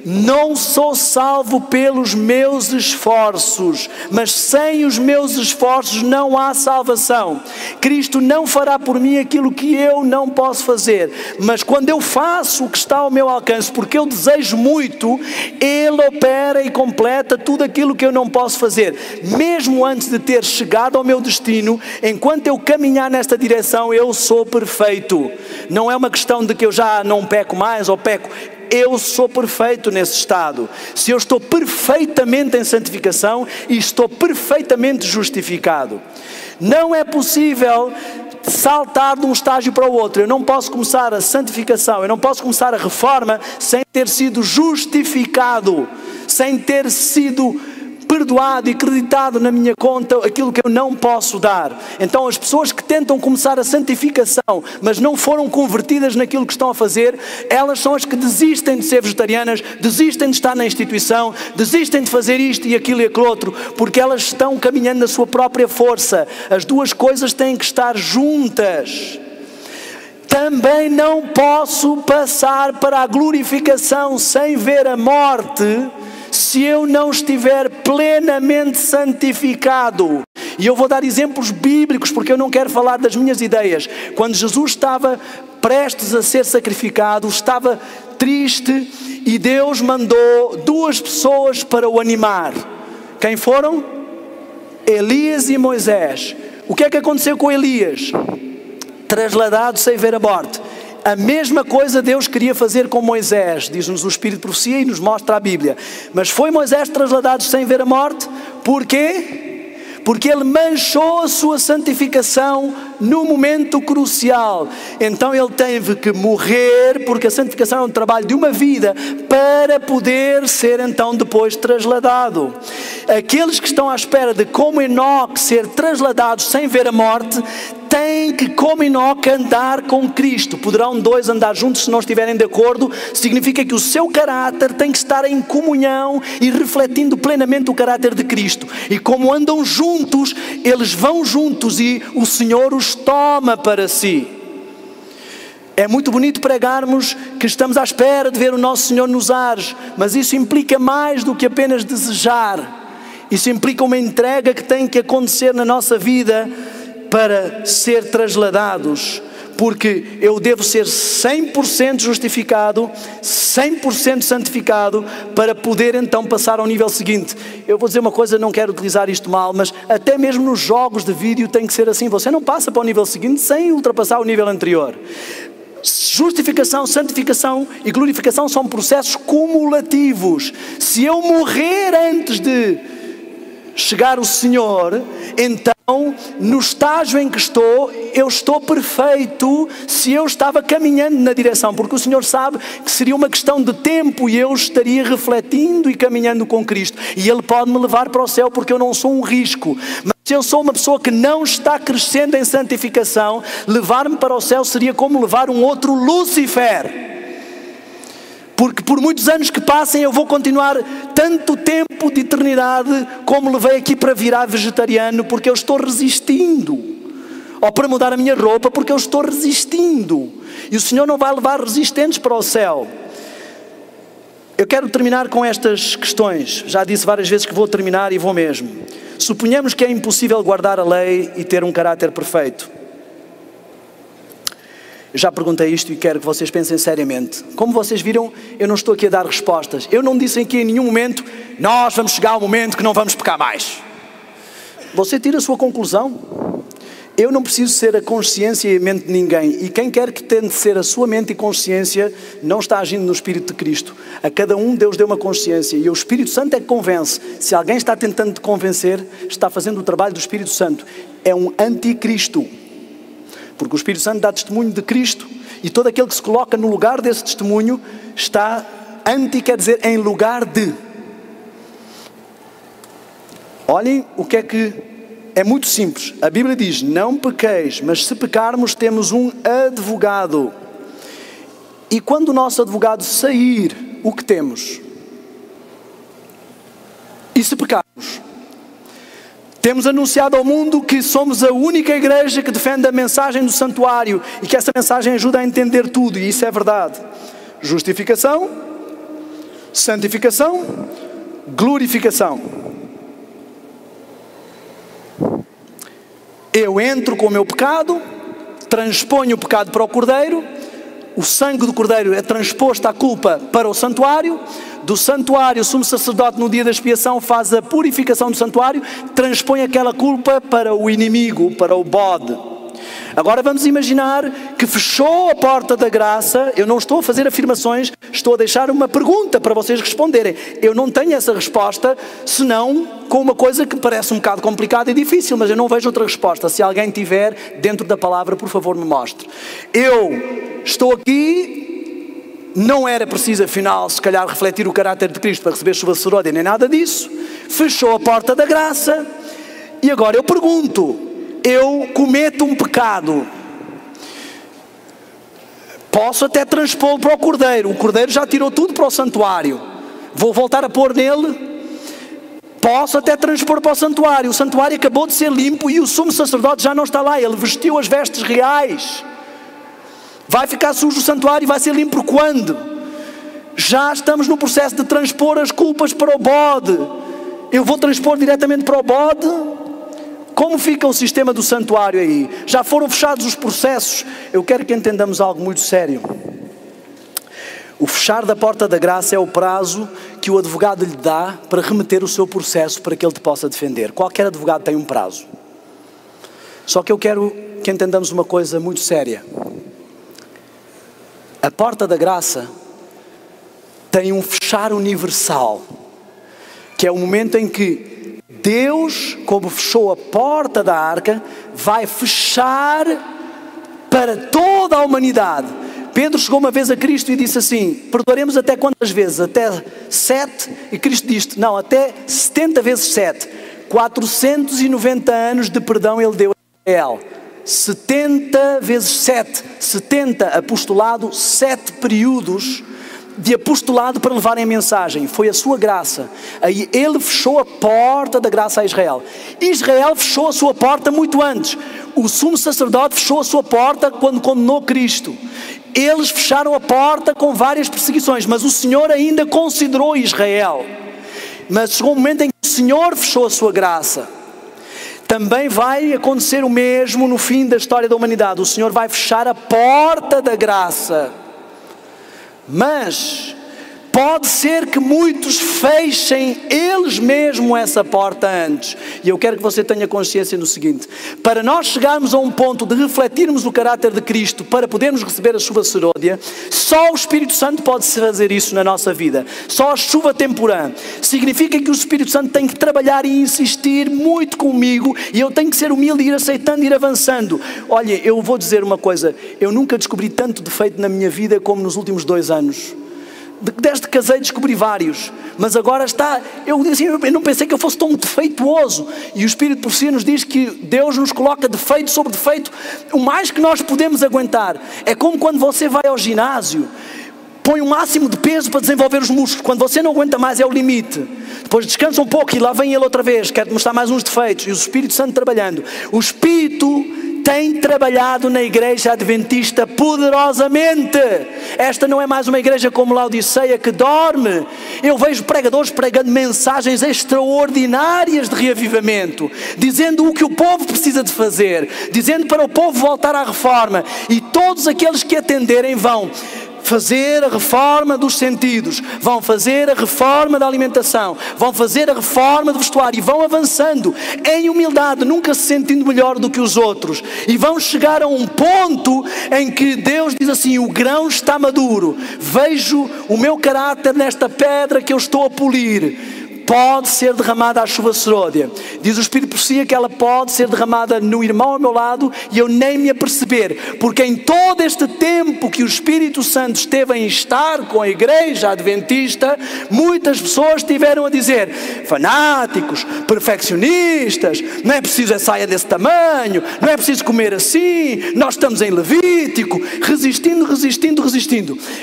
não sou salvo pelos meus esforços, mas sem os meus esforços não há salvação. Cristo não fará por mim aquilo que eu não posso fazer, mas quando eu faço o que está ao meu alcance, porque eu desejo muito, Ele opera e completa tudo aquilo que eu não posso fazer. Mesmo antes de ter chegado ao meu destino, enquanto eu caminhar nesta direção, eu sou perfeito. Não é uma questão de que eu já não peco mais ou peco. Eu sou perfeito nesse estado. Se eu estou perfeitamente em santificação e estou perfeitamente justificado, não é possível saltar de um estágio para o outro. Eu não posso começar a santificação, eu não posso começar a reforma sem ter sido justificado, sem ter sido perdoado e creditado na minha conta aquilo que eu não posso dar. Então as pessoas que tentam começar a santificação, mas não foram convertidas naquilo que estão a fazer, elas são as que desistem de ser vegetarianas, desistem de estar na instituição, desistem de fazer isto e aquilo e aquilo outro, porque elas estão caminhando na sua própria força. As duas coisas têm que estar juntas. Também não posso passar para a glorificação sem ver a morte, se eu não estiver plenamente santificado. E eu vou dar exemplos bíblicos, porque eu não quero falar das minhas ideias. Quando Jesus estava prestes a ser sacrificado, estava triste e Deus mandou 2 pessoas para o animar. Quem foram? Elias e Moisés. O que é que aconteceu com Elias? Trasladado sem ver a morte. A mesma coisa Deus queria fazer com Moisés, diz-nos o Espírito de Profecia e nos mostra a Bíblia. Mas foi Moisés trasladado sem ver a morte, porquê? Porque ele manchou a sua santificação no momento crucial. Então ele teve que morrer, porque a santificação é um trabalho de uma vida, para poder ser então depois trasladado. Aqueles que estão à espera de, como Enoque, ser trasladados sem ver a morte, têm que, como Enoque, andar com Cristo. Poderão 2 andar juntos se não estiverem de acordo. Significa que o seu caráter tem que estar em comunhão e refletindo plenamente o caráter de Cristo. E como andam juntos, eles vão juntos e o Senhor os toma para si. É muito bonito pregarmos que estamos à espera de ver o nosso Senhor nos ares, mas isso implica mais do que apenas desejar. Isso implica uma entrega que tem que acontecer na nossa vida para ser trasladados, porque eu devo ser 100% justificado, 100% santificado, para poder então passar ao nível seguinte. Eu vou dizer uma coisa, não quero utilizar isto mal, mas até mesmo nos jogos de vídeo tem que ser assim. Você não passa para o nível seguinte sem ultrapassar o nível anterior. Justificação, santificação e glorificação são processos cumulativos. Se eu morrer antes de chegar o Senhor, então no estágio em que estou, eu estou perfeito se eu estava caminhando na direção, porque o Senhor sabe que seria uma questão de tempo e eu estaria refletindo e caminhando com Cristo, e Ele pode me levar para o céu, porque eu não sou um risco. Mas se eu sou uma pessoa que não está crescendo em santificação, levar-me para o céu seria como levar um outro Lúcifer. Porque por muitos anos que passem eu vou continuar tanto tempo de eternidade como levei aqui para virar vegetariano, porque eu estou resistindo. Ou para mudar a minha roupa, porque eu estou resistindo. E o Senhor não vai levar resistentes para o céu. Eu quero terminar com estas questões. Já disse várias vezes que vou terminar e vou mesmo. Suponhamos que é impossível guardar a lei e ter um caráter perfeito. Eu já perguntei isto e quero que vocês pensem seriamente. Como vocês viram, eu não estou aqui a dar respostas. Eu não disse aqui em nenhum momento, nós vamos chegar ao momento que não vamos pecar mais. Você tira a sua conclusão. Eu não preciso ser a consciência e a mente de ninguém. E quem quer que tente ser a sua mente e consciência, não está agindo no Espírito de Cristo. A cada um Deus deu uma consciência. E o Espírito Santo é que convence. Se alguém está tentando te convencer, está fazendo o trabalho do Espírito Santo. É um anticristo. Porque o Espírito Santo dá testemunho de Cristo, e todo aquele que se coloca no lugar desse testemunho está quer dizer em lugar de. Olhem o que é muito simples. A Bíblia diz, não pequeis, mas se pecarmos temos um advogado. E quando o nosso advogado sair, o que temos? E se pecarmos? Temos anunciado ao mundo que somos a única igreja que defende a mensagem do santuário e que essa mensagem ajuda a entender tudo, e isso é verdade. Justificação, santificação, glorificação. Eu entro com o meu pecado, transponho o pecado para o Cordeiro, o sangue do Cordeiro é transposto a culpa para o santuário, do santuário o sumo sacerdote no dia da expiação faz a purificação do santuário, transpõe aquela culpa para o inimigo, para o bode. Agora vamos imaginar que fechou a porta da graça. Eu não estou a fazer afirmações, estou a deixar uma pergunta para vocês responderem. Eu não tenho essa resposta, senão com uma coisa que parece um bocado complicada e difícil, mas eu não vejo outra resposta. Se alguém tiver dentro da palavra, por favor, me mostre. Eu estou aqui, não era preciso, afinal, se calhar refletir o caráter de Cristo para receber chuva seródia, nem nada disso. Fechou a porta da graça. E agora eu pergunto, eu cometo um pecado, posso até transpô-lo para o Cordeiro já tirou tudo para o santuário, vou voltar a pôr nele? Posso até transpor para o santuário acabou de ser limpo e o sumo sacerdote já não está lá, ele vestiu as vestes reais. Vai ficar sujo o santuário e vai ser limpo quando? Já estamos no processo de transpor as culpas para o bode. Eu vou transpor diretamente para o bode? Como fica o sistema do santuário aí? Já foram fechados os processos? Eu quero que entendamos algo muito sério. O fechar da porta da graça é o prazo que o advogado lhe dá para remeter o seu processo para que ele te possa defender. Qualquer advogado tem um prazo. Só que eu quero que entendamos uma coisa muito séria. A porta da graça tem um fechar universal, que é o momento em que Deus, como fechou a porta da arca, vai fechar para toda a humanidade. Pedro chegou uma vez a Cristo e disse assim: perdoaremos até quantas vezes? Até 7? E Cristo disse: não, até 70 vezes 7. 490 anos de perdão ele deu a Israel. 70 vezes 7. 70 apostolado, 7 períodos de apostolado para levarem a mensagem. Foi a sua graça. Aí ele fechou a porta da graça a Israel. Israel fechou a sua porta muito antes. O sumo sacerdote fechou a sua porta quando condenou Cristo. Eles fecharam a porta com várias perseguições, mas o Senhor ainda considerou Israel. Mas chegou um momento em que o Senhor fechou a sua graça. Também vai acontecer o mesmo no fim da história da humanidade. O Senhor vai fechar a porta da graça. Mas pode ser que muitos fechem eles mesmos essa porta antes. E eu quero que você tenha consciência no seguinte: para nós chegarmos a um ponto de refletirmos o caráter de Cristo, para podermos receber a chuva seródia, só o Espírito Santo pode fazer isso na nossa vida. Só a chuva temporã. Significa que o Espírito Santo tem que trabalhar e insistir muito comigo, e eu tenho que ser humilde e ir aceitando e ir avançando. Olha, eu vou dizer uma coisa: eu nunca descobri tanto defeito na minha vida como nos últimos 2 anos. Desde que casei descobri vários, mas agora está, eu não pensei que eu fosse tão defeituoso, e o Espírito de Profecia nos diz que Deus nos coloca defeito sobre defeito, o mais que nós podemos aguentar. É como quando você vai ao ginásio, põe o máximo de peso para desenvolver os músculos, quando você não aguenta mais é o limite, depois descansa um pouco e lá vem ele outra vez, quer-te mostrar mais uns defeitos, e o Espírito Santo trabalhando. O Espírito tem trabalhado na igreja adventista poderosamente. Esta não é mais uma igreja como Laodiceia que dorme. Eu vejo pregadores pregando mensagens extraordinárias de reavivamento, dizendo o que o povo precisa de fazer, dizendo para o povo voltar à reforma, e todos aqueles que atenderem vão fazer a reforma dos sentidos, vão fazer a reforma da alimentação, vão fazer a reforma do vestuário, e vão avançando em humildade, nunca se sentindo melhor do que os outros, e vão chegar a um ponto em que Deus diz assim: o grão está maduro, vejo o meu caráter nesta pedra que eu estou a polir. Pode ser derramada a chuva seródia. Diz o Espírito de Profecia que ela pode ser derramada no irmão ao meu lado e eu nem me aperceber, porque em todo este tempo que o Espírito Santo esteve em estar com a igreja adventista, muitas pessoas estiveram a dizer: fanáticos, perfeccionistas, não é preciso a saia desse tamanho, não é preciso comer assim, nós estamos em Levítico, resistindo.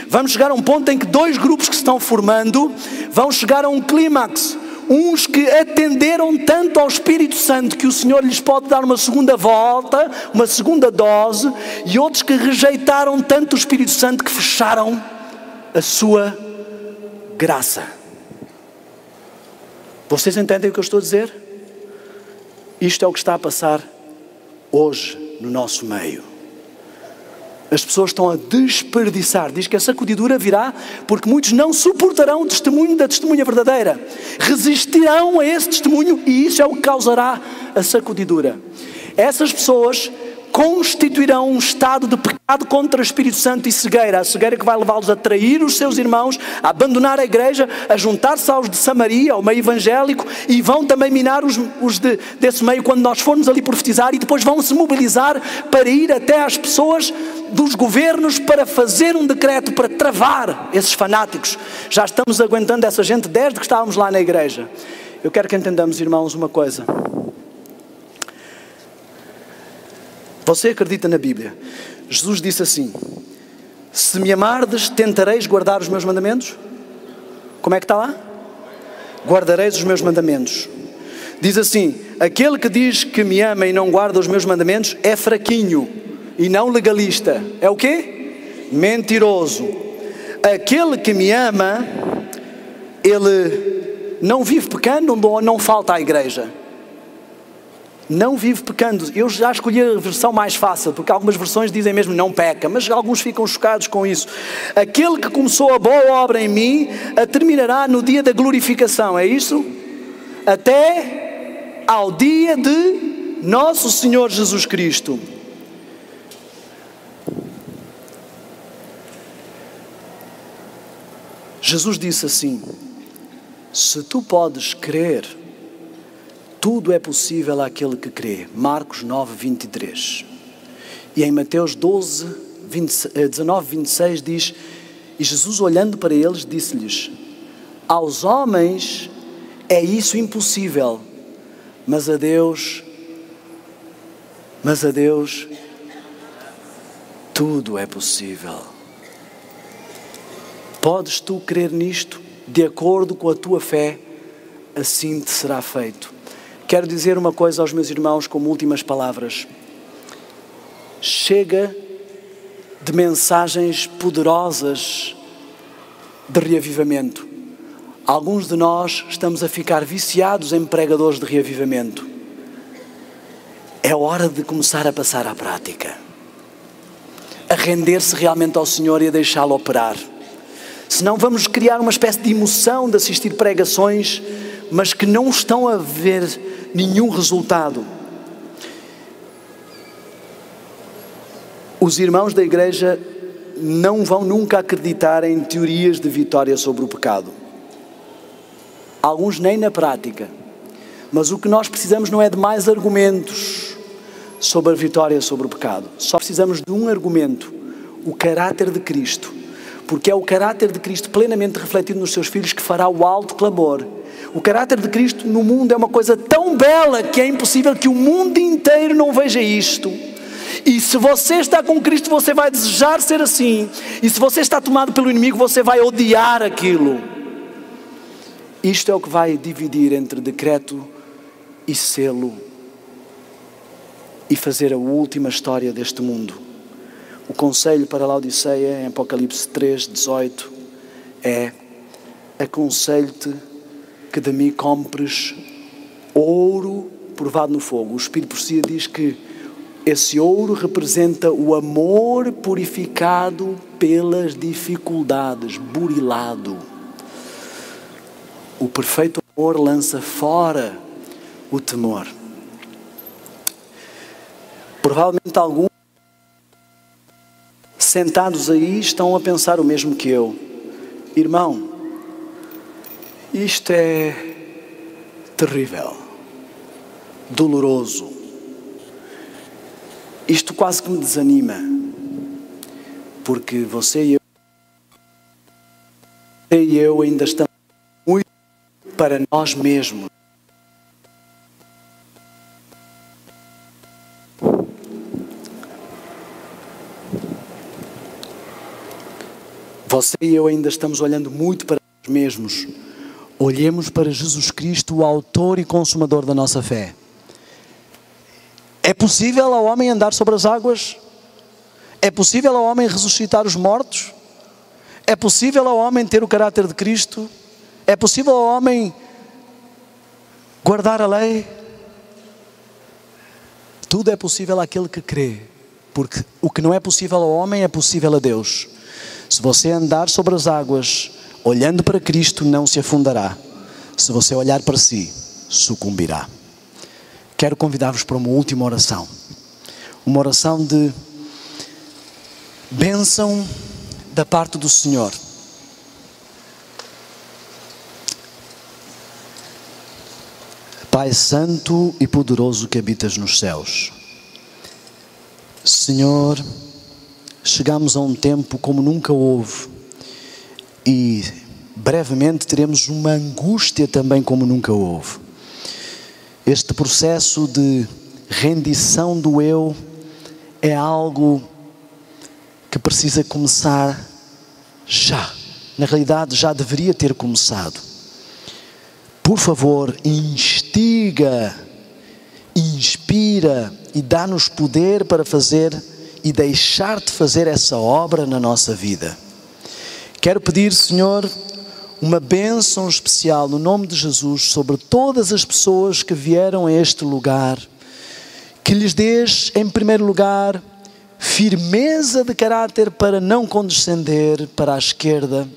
Vamos chegar a um ponto em que 2 grupos que se estão formando vão chegar a um clímax. Uns que atenderam tanto ao Espírito Santo que o Senhor lhes pode dar uma segunda volta, uma segunda dose, e outros que rejeitaram tanto o Espírito Santo que fecharam a sua graça. Vocês entendem o que eu estou a dizer? Isto é o que está a passar hoje no nosso meio. As pessoas estão a desperdiçar. Diz que a sacudidura virá porque muitos não suportarão o testemunho da testemunha verdadeira. Resistirão a esse testemunho e isso é o que causará a sacudidura. Essas pessoas constituirão um estado de pecado contra o Espírito Santo e cegueira. A cegueira que vai levá-los a trair os seus irmãos, a abandonar a igreja, a juntar-se aos de Samaria, ao meio evangélico, e vão também minar os desse meio quando nós formos ali profetizar, e depois vão se mobilizar para ir até às pessoas dos governos para fazer um decreto para travar esses fanáticos. Já estamos aguentando essa gente desde que estávamos lá na igreja. Eu quero que entendamos, irmãos, uma coisa. Você acredita na Bíblia? Jesus disse assim: se me amardes, tentareis guardar os meus mandamentos? Como é que está lá? Guardareis os meus mandamentos. Diz assim: aquele que diz que me ama e não guarda os meus mandamentos é fraquinho e não legalista. É o quê? Mentiroso. Aquele que me ama, ele não vive pecando ou não falta à igreja. Não vive pecando. Eu já escolhi a versão mais fácil, porque algumas versões dizem mesmo não peca, mas alguns ficam chocados com isso. Aquele que começou a boa obra em mim, a terminará no dia da glorificação. É isso? Até ao dia de nosso Senhor Jesus Cristo. Jesus disse assim: se tu podes crer, tudo é possível àquele que crê. Marcos 9, 23. E em Mateus 19, 26 diz: e Jesus, olhando para eles, disse-lhes: aos homens é isso impossível, mas a Deus tudo é possível. Podes tu crer nisto? De acordo com a tua fé, assim te será feito. Quero dizer uma coisa aos meus irmãos como últimas palavras. Chega de mensagens poderosas de reavivamento. Alguns de nós estamos a ficar viciados em pregadores de reavivamento. É hora de começar a passar à prática. A render-se realmente ao Senhor e a deixá-lo operar. Senão vamos criar uma espécie de emoção de assistir pregações, mas que não estão a ver nenhum resultado. Os irmãos da igreja não vão nunca acreditar em teorias de vitória sobre o pecado. Alguns nem na prática. Mas o que nós precisamos não é de mais argumentos sobre a vitória sobre o pecado. Só precisamos de um argumento: o caráter de Cristo. Porque é o caráter de Cristo plenamente refletido nos seus filhos que fará o alto clamor. O caráter de Cristo no mundo é uma coisa tão bela que é impossível que o mundo inteiro não veja isto. E se você está com Cristo, você vai desejar ser assim. E se você está tomado pelo inimigo, você vai odiar aquilo. Isto é o que vai dividir entre decreto e selo e fazer a última história deste mundo. O conselho para Laodiceia, em Apocalipse 3, 18, é: aconselho-te que de mim compres ouro provado no fogo. O Espírito por si diz que esse ouro representa o amor purificado pelas dificuldades, burilado. O perfeito amor lança fora o temor. Provavelmente alguns sentados aí estão a pensar o mesmo que eu. Irmão, isto é terrível, doloroso. Isto quase que me desanima, porque você e eu ainda estamos muito para nós mesmos. Você e eu ainda estamos olhando muito para nós mesmos. Olhemos para Jesus Cristo, o autor e consumador da nossa fé. É possível ao homem andar sobre as águas? É possível ao homem ressuscitar os mortos? É possível ao homem ter o caráter de Cristo? É possível ao homem guardar a lei? Tudo é possível àquele que crê, porque o que não é possível ao homem é possível a Deus. Se você andar sobre as águas, olhando para Cristo, não se afundará. Se você olhar para si, sucumbirá. Quero convidar-vos para uma última oração. uma oração de bênção da parte do Senhor. Pai Santo e Poderoso que habitas nos céus, Senhor, chegamos a um tempo como nunca houve e brevemente teremos uma angústia também como nunca houve. Este processo de rendição do eu é algo que precisa começar já. Na realidade já deveria ter começado. Por favor, instiga, inspira e dá-nos poder para fazer e deixar de fazer essa obra na nossa vida. Quero pedir, Senhor, uma bênção especial no nome de Jesus sobre todas as pessoas que vieram a este lugar, que lhes dês, em primeiro lugar, firmeza de caráter para não condescender para a esquerda.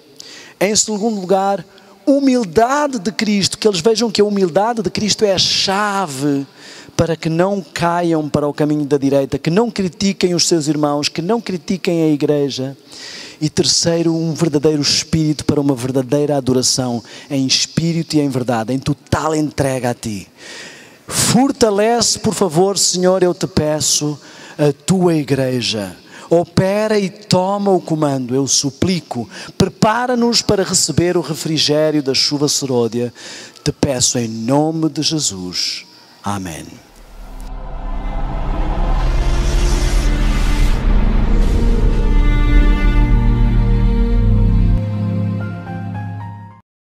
Em segundo lugar, humildade de Cristo, que eles vejam que a humildade de Cristo é a chave para que não caiam para o caminho da direita, que não critiquem os seus irmãos, que não critiquem a igreja. E terceiro, um verdadeiro espírito para uma verdadeira adoração, em espírito e em verdade, em total entrega a Ti. Fortalece, por favor, Senhor, eu te peço, a Tua igreja. Opera e toma o comando, eu suplico. Prepara-nos para receber o refrigério da chuva seródia. Te peço em nome de Jesus. Amém.